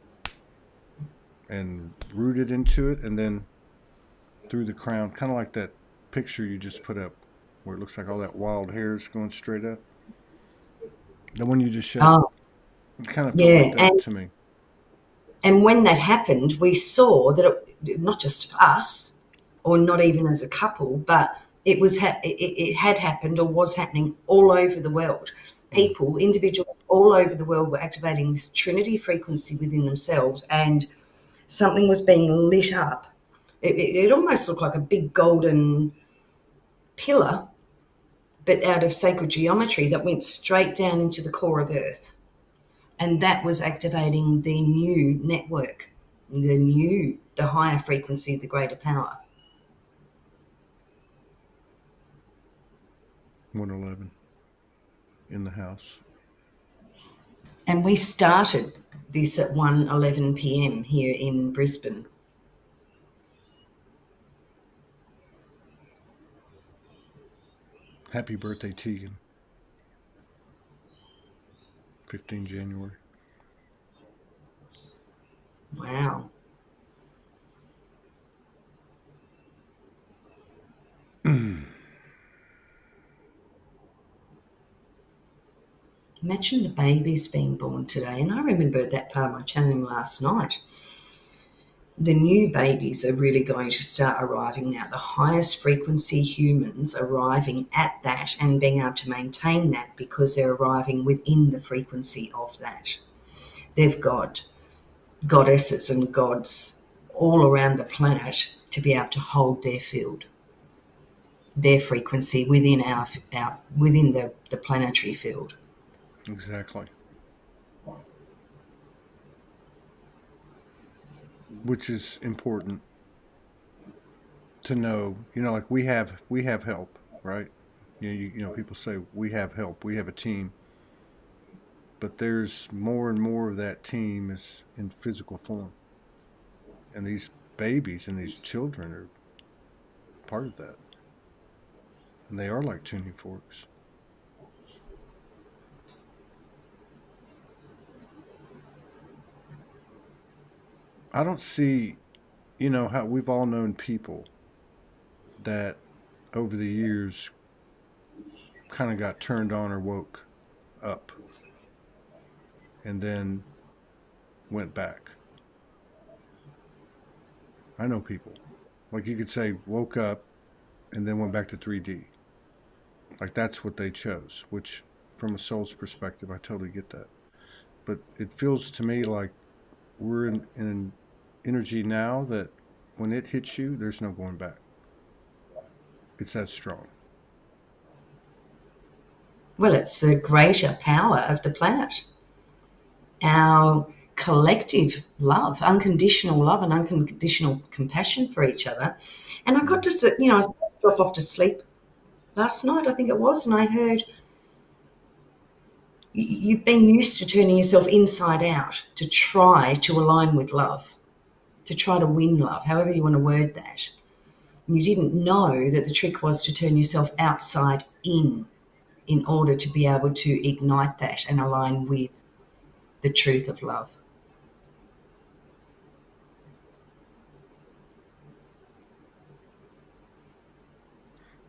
and rooted into it, and then through the crown, kind of like that picture you just put up, where it looks like all that wild hair is going straight up. The one you just showed, Oh, it kind of felt like yeah. that to me. And when that happened, we saw that not just us, or not even as a couple, but it had happened or was happening all over the world. Mm. People, individuals all over the world were activating this Trinity frequency within themselves, and something was being lit up. It almost looked like a big golden pillar, but out of sacred geometry that went straight down into the core of Earth. And that was activating the new network, the higher frequency, the greater power. 111 in the house. And we started this at 1:11 p.m. here in Brisbane. Happy birthday, Tegan. 15 January. Wow. Imagine the babies being born today. And I remember that part of my channeling last night. The new babies are really going to start arriving now. The highest frequency humans arriving at that and being able to maintain that because they're arriving within the frequency of that. They've got goddesses and gods all around the planet to be able to hold their field, their frequency within our within the planetary field. Exactly. Which is important to know. Like we have help, right? People say we have help, we have a team, but there's more and more of that team is in physical form, and these babies and these children are part of that, and they are like tuning forks. I don't see, how we've all known people that over the years kind of got turned on or woke up and then went back. I know people, like you could say, woke up and then went back to 3D. Like that's what they chose, which from a soul's perspective, I totally get that. but it feels to me like we're in an energy now that when it hits you, there's no going back. It's that strong. Well, it's the greater power of the planet. Our collective love, and unconditional compassion for each other. And I got Mm. to sit, I was about to drop off to sleep last night, I think it was, and I heard you've been used to turning yourself inside out to try to align with love, to try to win love, however you want to word that. And you didn't know that the trick was to turn yourself outside in order to be able to ignite that and align with the truth of love.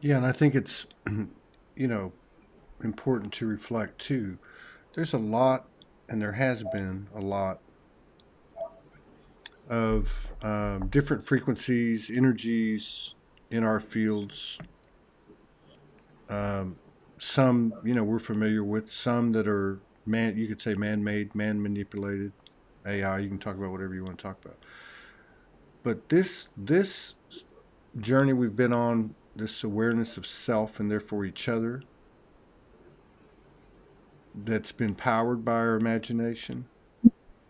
Yeah, and I think it's you know important to reflect too. There's a lot, and there has been a lot of different frequencies, energies in our fields. Um, some, we're familiar with. Some that are man, you could say man-made, man-manipulated. AI. You can talk about whatever you want to talk about. But this journey we've been on, this awareness of self and therefore each other, that's been powered by our imagination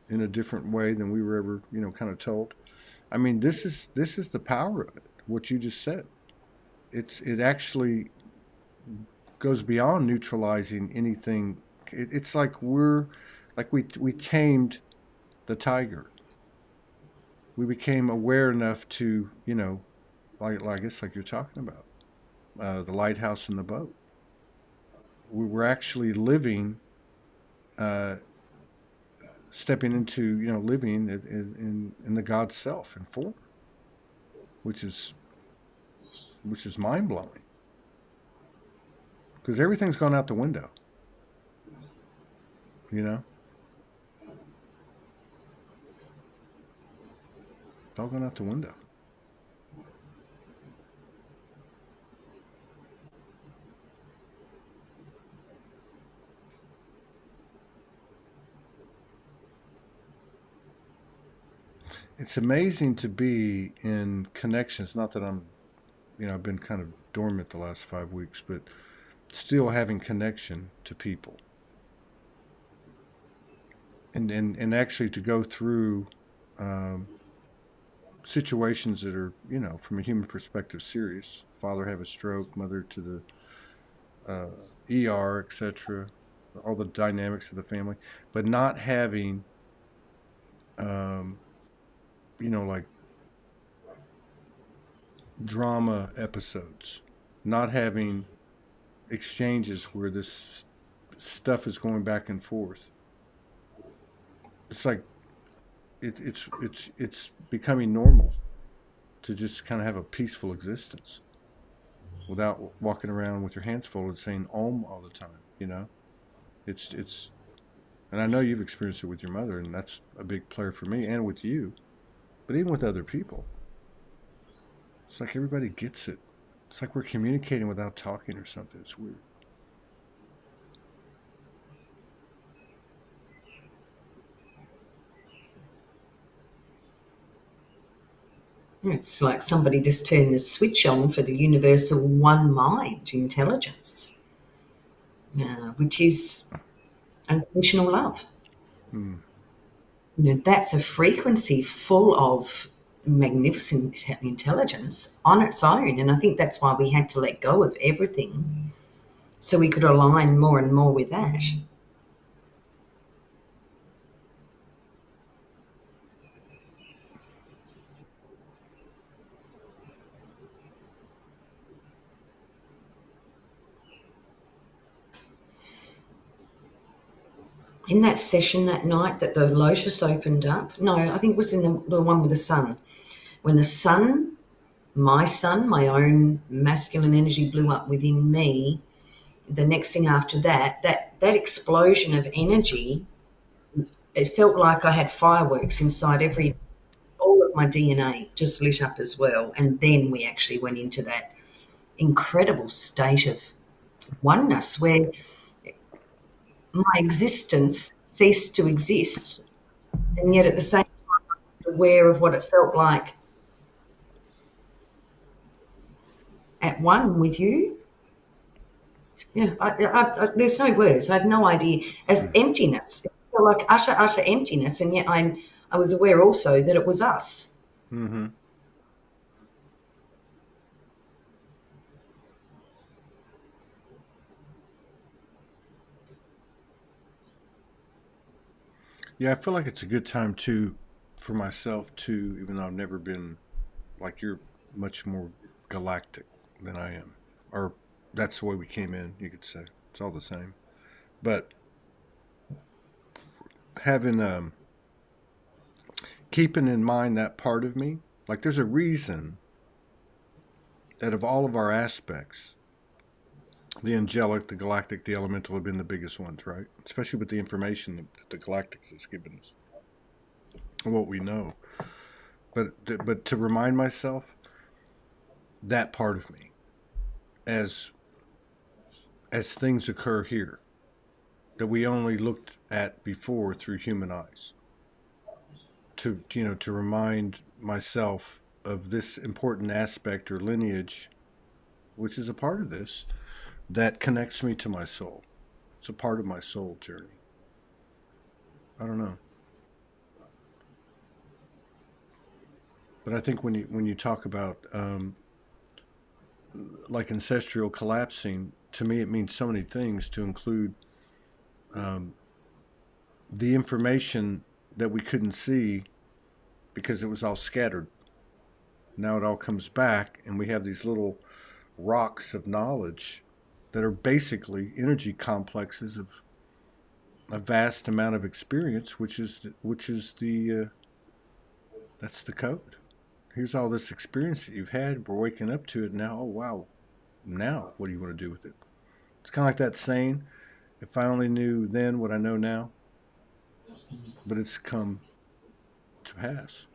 in a different way than we were ever, kind of told. I mean, this is the power of it. What you just said. It actually goes beyond neutralizing anything. It's like we tamed the tiger. We became aware enough to, like I guess like you're talking about, the lighthouse and the boat. We were actually living, uh, stepping into, living in the God self in form, which is which is mind blowing because everything's gone out the window. You know, it's all gone out the window. It's amazing to be in connections. Not that I've been kind of dormant the last 5 weeks, but still having connection to people, and actually to go through um, situations that are, from a human perspective, serious. Father have a stroke, mother to the ER, etc. All the dynamics of the family, but not having, um, like drama episodes, not having exchanges where this stuff is going back and forth. It's like it's becoming normal to just kind of have a peaceful existence without walking around with your hands folded saying "Om" all the time. It's and I know you've experienced it with your mother, and that's a big player for me and with you, but even with other people, it's like everybody gets it. It's like we're communicating without talking or something. It's weird. It's like somebody just turned the switch on for the universal one mind intelligence, which is unconditional love. Hmm. That's a frequency full of magnificent intelligence on its own. And I think that's why we had to let go of everything so we could align more and more with that. In that session that night that the lotus opened up, no, I think it was in the one with the sun. When the sun, my own masculine energy blew up within me, the next thing after that explosion of energy, it felt like I had fireworks inside all of my DNA just lit up as well. And then we actually went into that incredible state of oneness where my existence cease to exist, and yet at the same time aware of what it felt like at one with you. Yeah, there's no words. I have no idea. As emptiness, it felt like utter emptiness, and yet I was aware also that it was us. Mm-hmm. Yeah, I feel like it's a good time too for myself too, even though I've never been like you're much more galactic than I am. Or that's the way we came in, you could say. It's all the same. But having keeping in mind that part of me, like there's a reason that of all of our aspects, the angelic, the galactic, the elemental have been the biggest ones, right? Especially with the information that the galactics has given us and what we know. But to remind myself that part of me as things occur here that we only looked at before through human eyes. To remind myself of this important aspect or lineage, which is a part of this, that connects me to my soul. It's a part of my soul journey. I don't know, but I think when you talk about like ancestral collapsing, to me it means so many things. To include um, the information that we couldn't see because it was all scattered. Now it all comes back, and we have these little rocks of knowledge that are basically energy complexes of a vast amount of experience, which is the that's the code. Here's all this experience that you've had. We're waking up to it now. Oh wow! Now what do you want to do with it? It's kind of like that saying: "If I only knew then what I know now," but it's come to pass.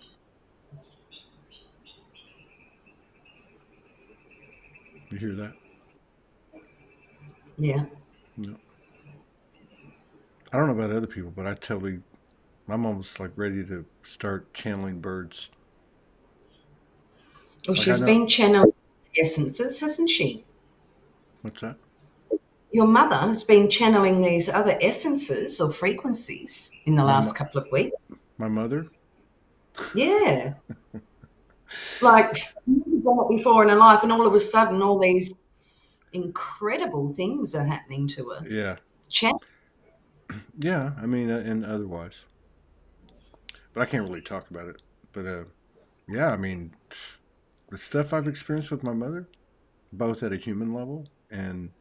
You hear that? Yeah. No. I don't know about other people, but I'm almost like ready to start channeling birds. Well, Like I she's know, been channeling essences, hasn't she? what's that? Your mother has been channeling these other essences or frequencies in the My last couple of weeks. my mother. Yeah. Like, she's never done it before in her life, and all of a sudden, all these incredible things are happening to her. Yeah, Chat. yeah. I mean, and otherwise, but I can't really talk about it. But yeah. I mean, the stuff I've experienced with my mother, both at a human level and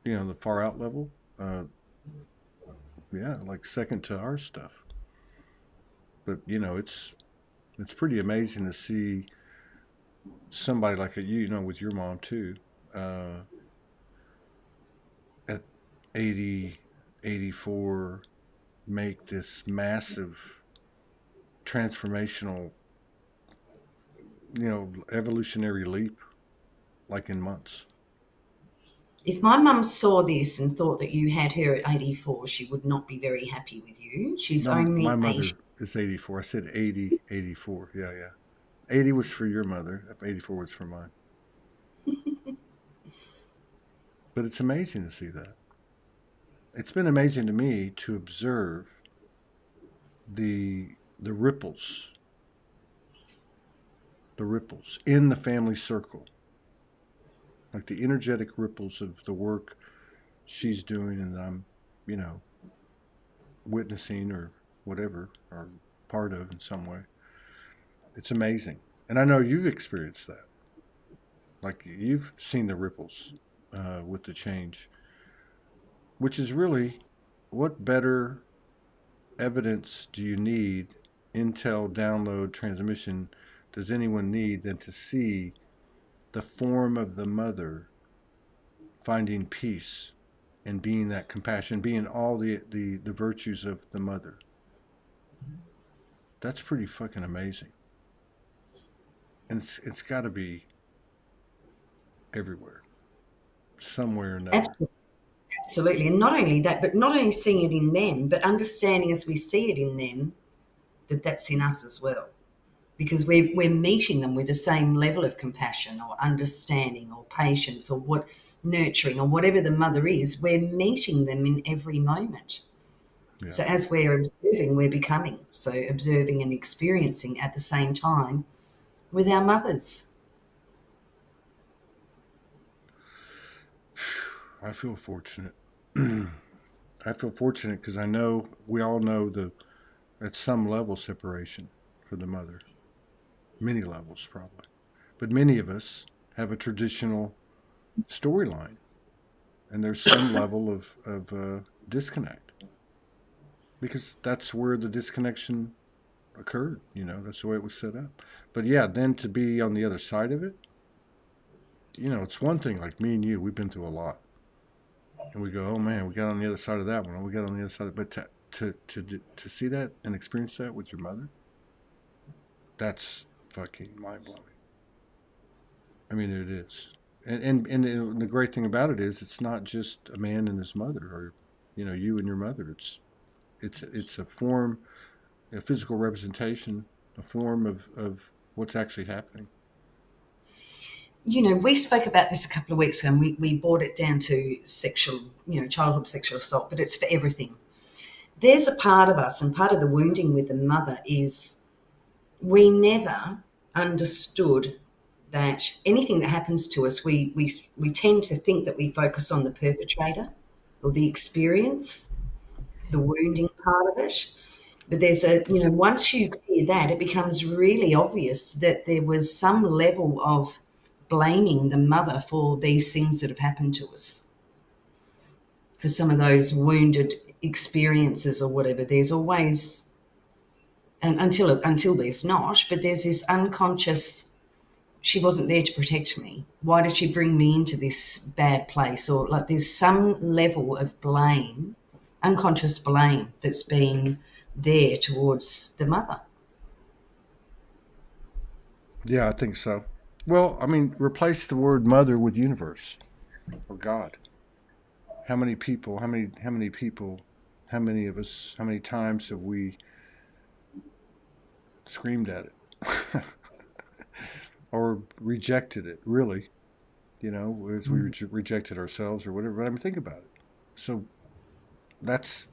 the far out level. Uh, yeah, like second to our stuff. But it's pretty amazing to see somebody like with your mom too, uh, at 80, 84, make this massive transformational, evolutionary leap, like in months. If my mum saw this and thought that you had her at 84, she would not be very happy with you. She's No, my only 80. mother is 84. I said 80, 84. Yeah, yeah. 80 was for your mother. 84 was for mine. But it's amazing to see that. It's been amazing to me to observe the ripples in the family circle, like the energetic ripples of the work she's doing and I'm, you know, witnessing or whatever, or part of in some way. It's amazing. And I know you've experienced that. Like you've seen the ripples with the change, which is really what better evidence do you need, intel, download, transmission, does anyone need than to see the form of the mother finding peace and being that compassion, being all the virtues of the mother. That's pretty fucking amazing. And it's got to be everywhere, somewhere or another. Absolutely. Absolutely. And not only that, but not only seeing it in them, but understanding as we see it in them that that's in us as well. Because we're meeting them with the same level of compassion or understanding or patience or what nurturing or whatever the mother is, we're meeting them in every moment. Yeah. So as we're observing, we're becoming. So observing and experiencing at the same time with our mothers. I feel fortunate. I feel fortunate because I know we all know the at some level separation for the mother, many levels probably, but many of us have a traditional storyline, and there's some level of disconnect because that's where the disconnection occurred. You know, that's the way it was set up. But yeah, then to be on the other side of it, you know, it's one thing. Like me and you, we've been through a lot, and we go, "Oh man, we got on the other side of that one. Oh, we got on the other side." But to see that and experience that with your mother, that's fucking mind blowing. I mean, it is. And the great thing about it is, it's not just a man and his mother, or you know, you and your mother. It's a form, a physical representation, a form of what's actually happening. You know, we spoke about this a couple of weeks ago and we brought it down to sexual, childhood sexual assault, but it's for everything. There's a part of us, and part of the wounding with the mother is we never understood that anything that happens to us, we tend to think that we focus on the perpetrator or the experience, the wounding part of it. But once you hear that, it becomes really obvious that there was some level of blaming the mother for these things that have happened to us, for some of those wounded experiences or whatever. There's always, and until there's not, but there's this unconscious, she wasn't there to protect me. Why did she bring me into this bad place? Or like there's some level of blame, unconscious blame that's been there towards the mother. Yeah, I think so. Well, I mean, replace the word mother with universe or God. How many of us, how many times have we screamed at it or rejected it? Really, you know, as we rejected ourselves or whatever. But I mean, think about it. So that's,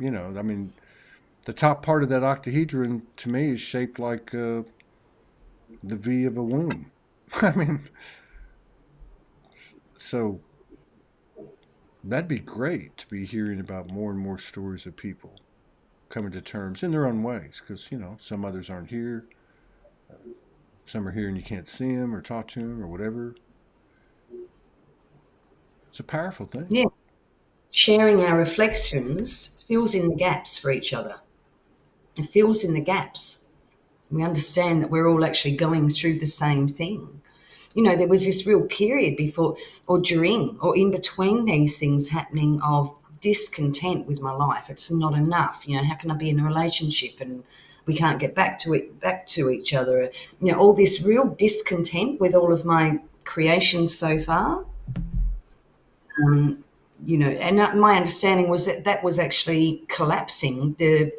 you know, I mean, the top part of that octahedron to me is shaped like the V of a womb. I mean, so that'd be great to be hearing about more and more stories of people coming to terms in their own ways, because you know some others aren't here, some are here and you can't see them or talk to them or whatever. It's a powerful thing. Yeah. Sharing our reflections fills in the gaps for each other. It fills in the gaps. We understand that we're all actually going through the same thing. There was this real period before or during or in between these things happening of discontent with my life. It's not enough. How can I be in a relationship and we can't get back to each other? All this real discontent with all of my creations so far. And my understanding was that that was actually collapsing the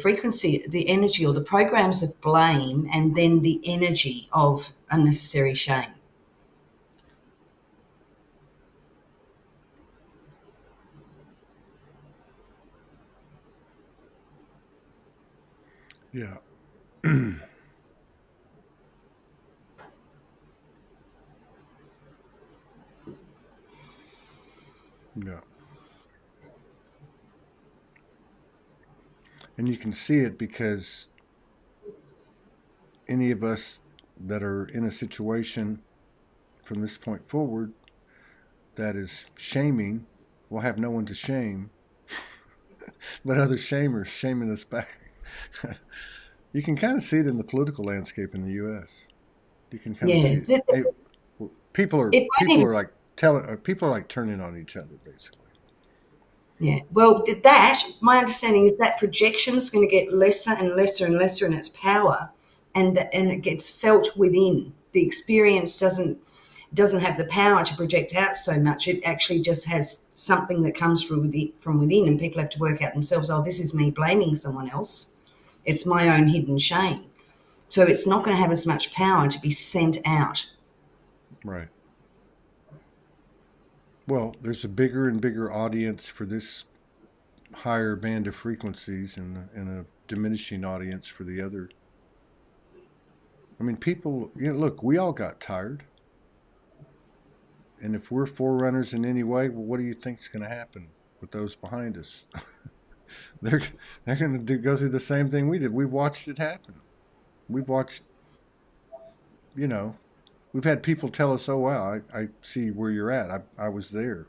frequency, the energy, or the programs of blame, and then the energy of unnecessary shame. Yeah. Yeah. And you can see it because any of us that are in a situation from this point forward that is shaming will have no one to shame but other shamers shaming us back. You can kind of see it in the political landscape in the U.S. You can kind of Yeah, see it. People are it won't people even. are like telling people are like turning on each other basically. Yeah, well, that my understanding is that projection is going to get lesser and lesser and lesser in its power, and it gets felt within. The experience doesn't. doesn't have the power to project out so much. It actually just has something that comes from within, and people have to work out themselves, oh, this is me blaming someone else. It's my own hidden shame. So it's not going to have as much power to be sent out. Right. Well, there's a bigger and bigger audience for this higher band of frequencies, and a diminishing audience for the other. I mean, people, look, we all got tired. And if we're forerunners in any way, well, what do you think's going to happen with those behind us? they're they're going to go through the same thing we did. We've watched it happen. We've watched, you know, we've had people tell us, "Oh wow, I see where you're at. I was there.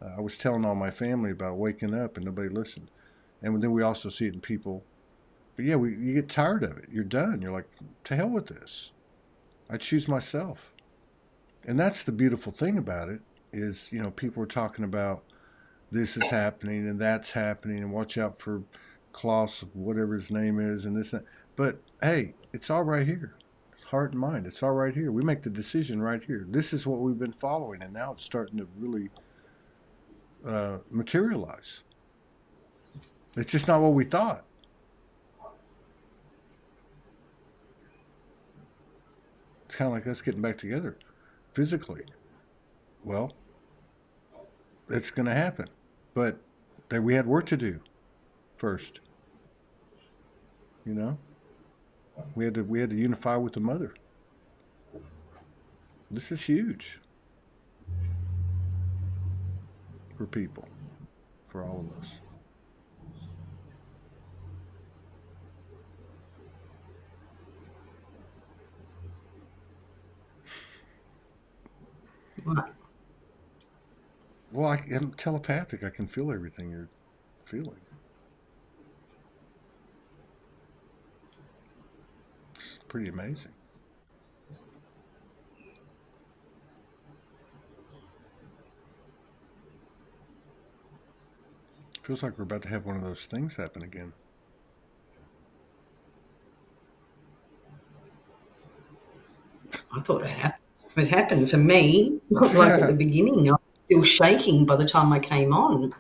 I was telling all my family about waking up, and nobody listened." And then we also see it in people. But yeah, you get tired of it. You're done. You're like, to hell with this. I choose myself. And that's the beautiful thing about it is, people are talking about this is happening and that's happening and watch out for Klaus, whatever his name is, and this and that. But hey, it's all right here. Heart and mind. It's all right here. We make the decision right here. This is what we've been following, and now it's starting to really materialize. It's just not what we thought. It's kind of like us getting back together physically. Well, it's going to happen, but we had work to do first. You know, we had to unify with the mother. This is huge for people, for all of us. Right. Well, I'm telepathic. I can feel everything you're feeling. It's pretty amazing. Feels like we're about to have one of those things happen again. I thought it happened for me, like at Yeah, the beginning. I was still shaking by the time I came on,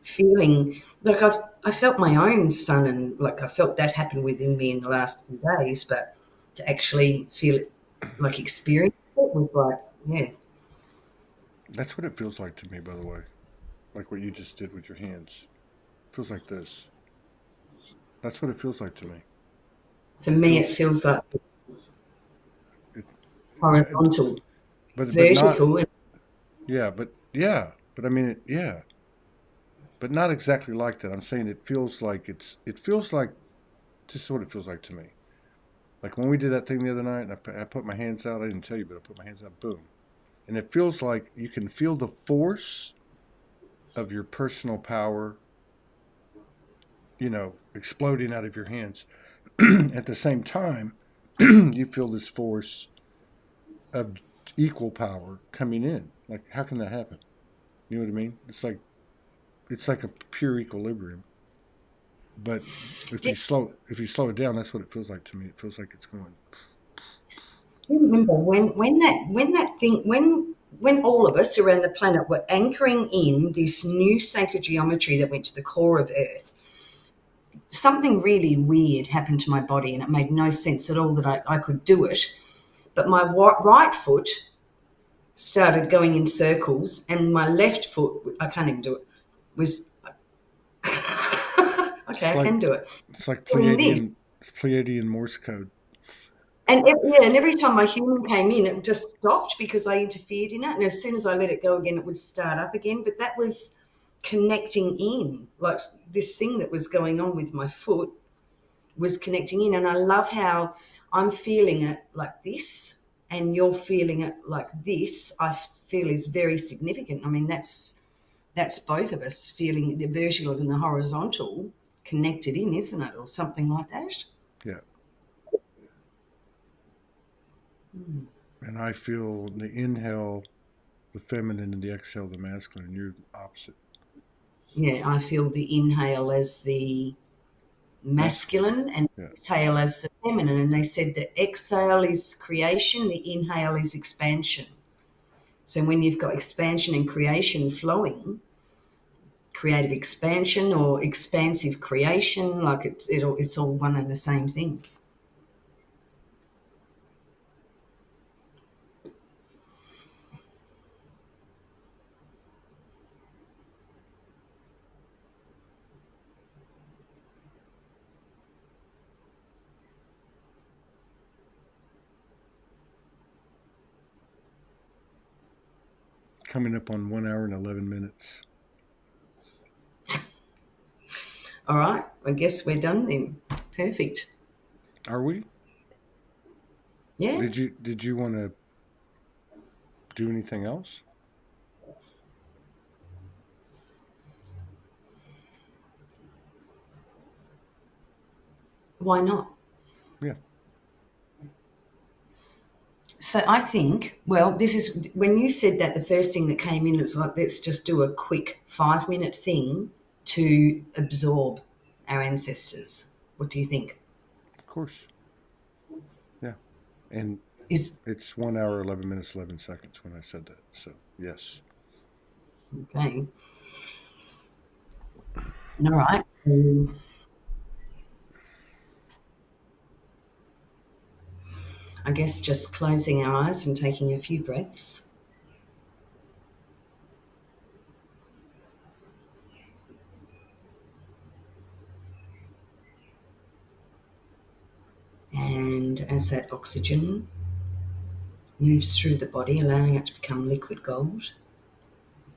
feeling like I felt my own sun, and like I felt that happen within me in the last few days, but to actually feel it, like experience it, was like, yeah, that's what it feels like to me, by the way. Like what you just did with your hands. Feels like this. That's what it feels like to me. for It me, it feels, feels like it, yeah, horizontal, but not, vertical, and but I mean, yeah, but not exactly like that. I'm saying it feels like, just what it feels like to me. Like when we did that thing the other night, and I put my hands out. I didn't tell you, but I put my hands out. Boom, and it feels like you can feel the force of your personal power, exploding out of your hands. At the same time, you feel this force of equal power coming in. Like, how can that happen? You know what I mean? It's like a pure equilibrium. But if you slow it down, that's what it feels like to me. It feels like it's going. you remember when all of us around the planet were anchoring in this new sacred geometry that went to the core of Earth, something really weird happened to my body, and it made no sense at all that I could do it. But my right foot started going in circles, and my left foot, I can't even do it, was okay, It's I like can do it. it's like Doing this. Pleiadian Morse code. And every time my human came in, it just stopped because I interfered in it. And as soon as I let it go again, it would start up again. But that was connecting in, like this thing that was going on with my foot was connecting in. And I love how I'm feeling it like this, and you're feeling it like this. I feel is very significant. I mean, that's both of us feeling the vertical and the horizontal connected in, isn't it, or something like that? Yeah, Mm. and I feel the inhale, the feminine, and the exhale, the masculine. You're opposite. Yeah, I feel the inhale as the masculine and Yeah. exhale as the feminine. And they said the exhale is creation, the inhale is expansion. So when you've got expansion and creation flowing, creative expansion or expansive creation, like it's all one and the same thing. Coming up on 1 hour and 11 minutes. All right, I guess we're done then. Perfect. Are we? Yeah. Did you want to do anything else? Why not? Yeah. So I think, well, this is when you said that, the first thing that came in, it was like, let's just do a quick 5-minute thing to absorb our ancestors. What do you think? Of course. Yeah. And Is it's 1 hour, 11 minutes, 11 seconds when I said that. So, yes. okay. All right. I guess just closing our eyes and taking a few breaths. And as that oxygen moves through the body, allowing it to become liquid gold,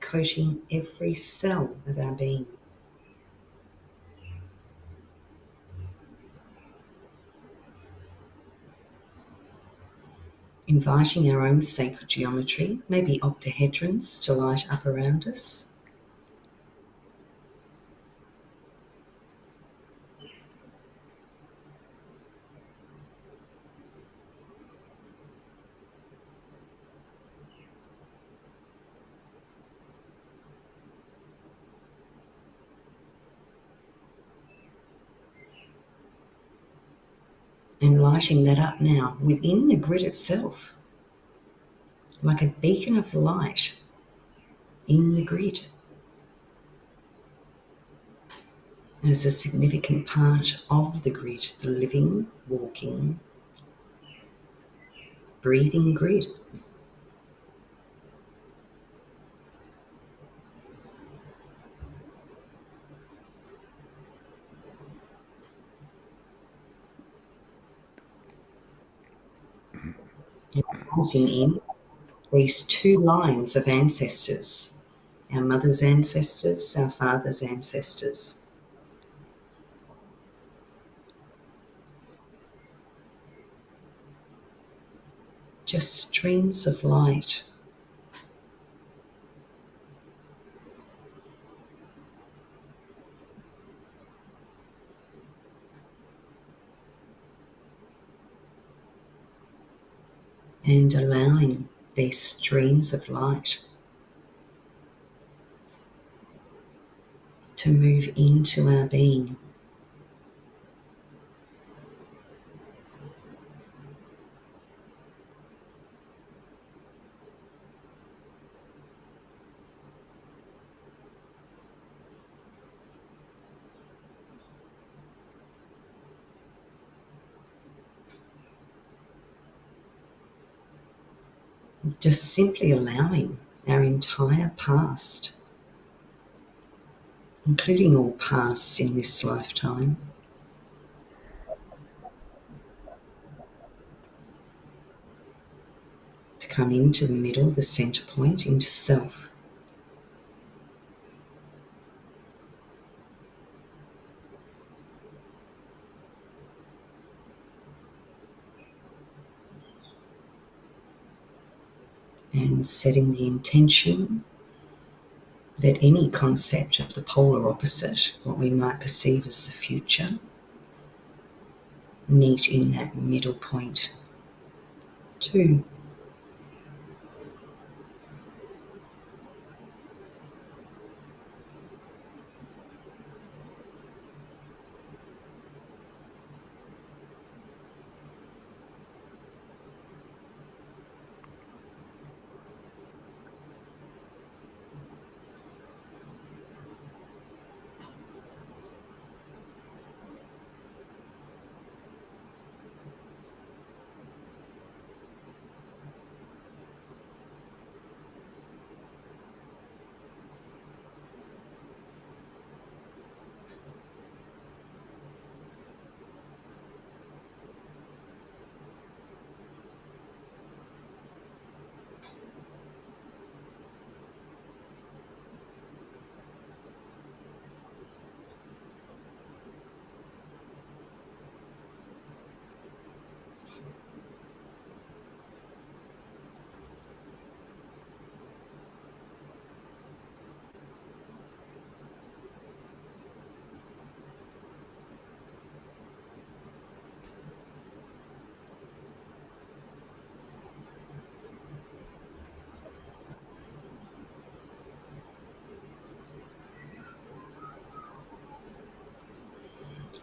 coating every cell of our being. Inviting our own sacred geometry, maybe octahedrons, to light up around us. And lighting that up now within the grid itself, like a beacon of light in the grid, as a significant part of the grid, the living, walking, breathing grid. And lighting in these two lines of ancestors, our mother's ancestors, our father's ancestors. Just streams of light. And allowing these streams of light to move into our being. Just simply allowing our entire past, including all pasts in this lifetime, to come into the middle, the center point, into self. And setting the intention that any concept of the polar opposite, what we might perceive as the future, meet in that middle point too.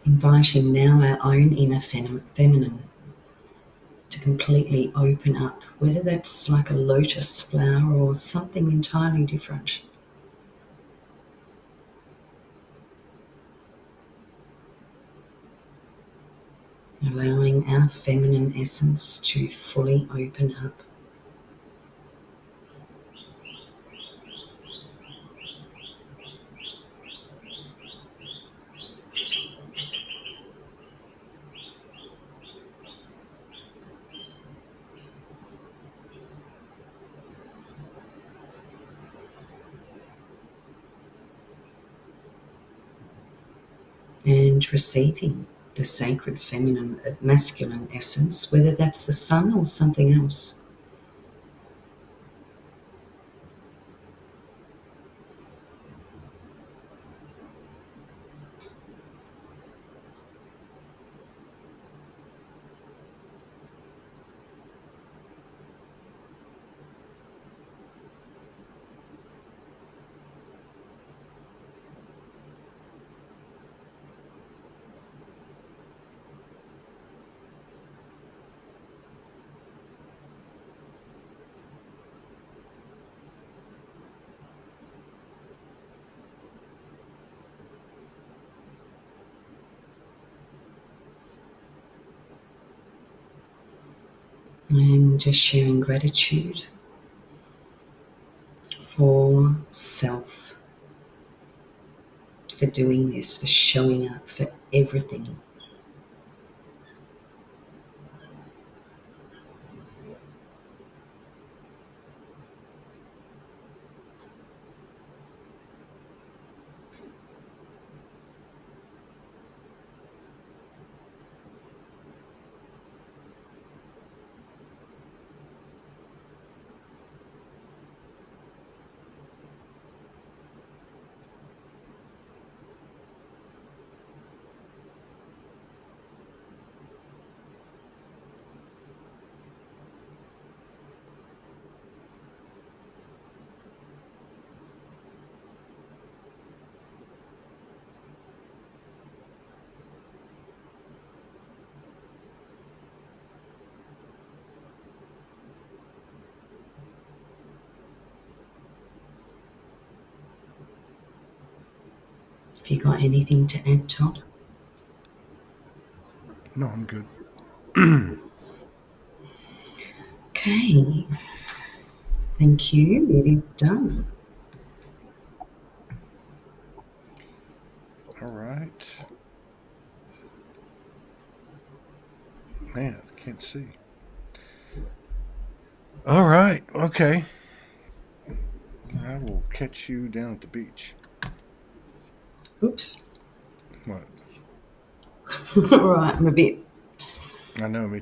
Inviting now our own inner feminine to completely open up, whether that's like a lotus flower or something entirely different. Allowing our feminine essence to fully open up. And receiving the sacred feminine, masculine essence, whether that's the sun or something else. And just sharing gratitude for self, for doing this, for showing up, for everything. Have you got anything to add, Todd? No, I'm good. Okay, thank you. It is done. All right. Man, I can't see. All right. Okay. I will catch you down at the beach. Oops. What? All right, I'm a bit I know, me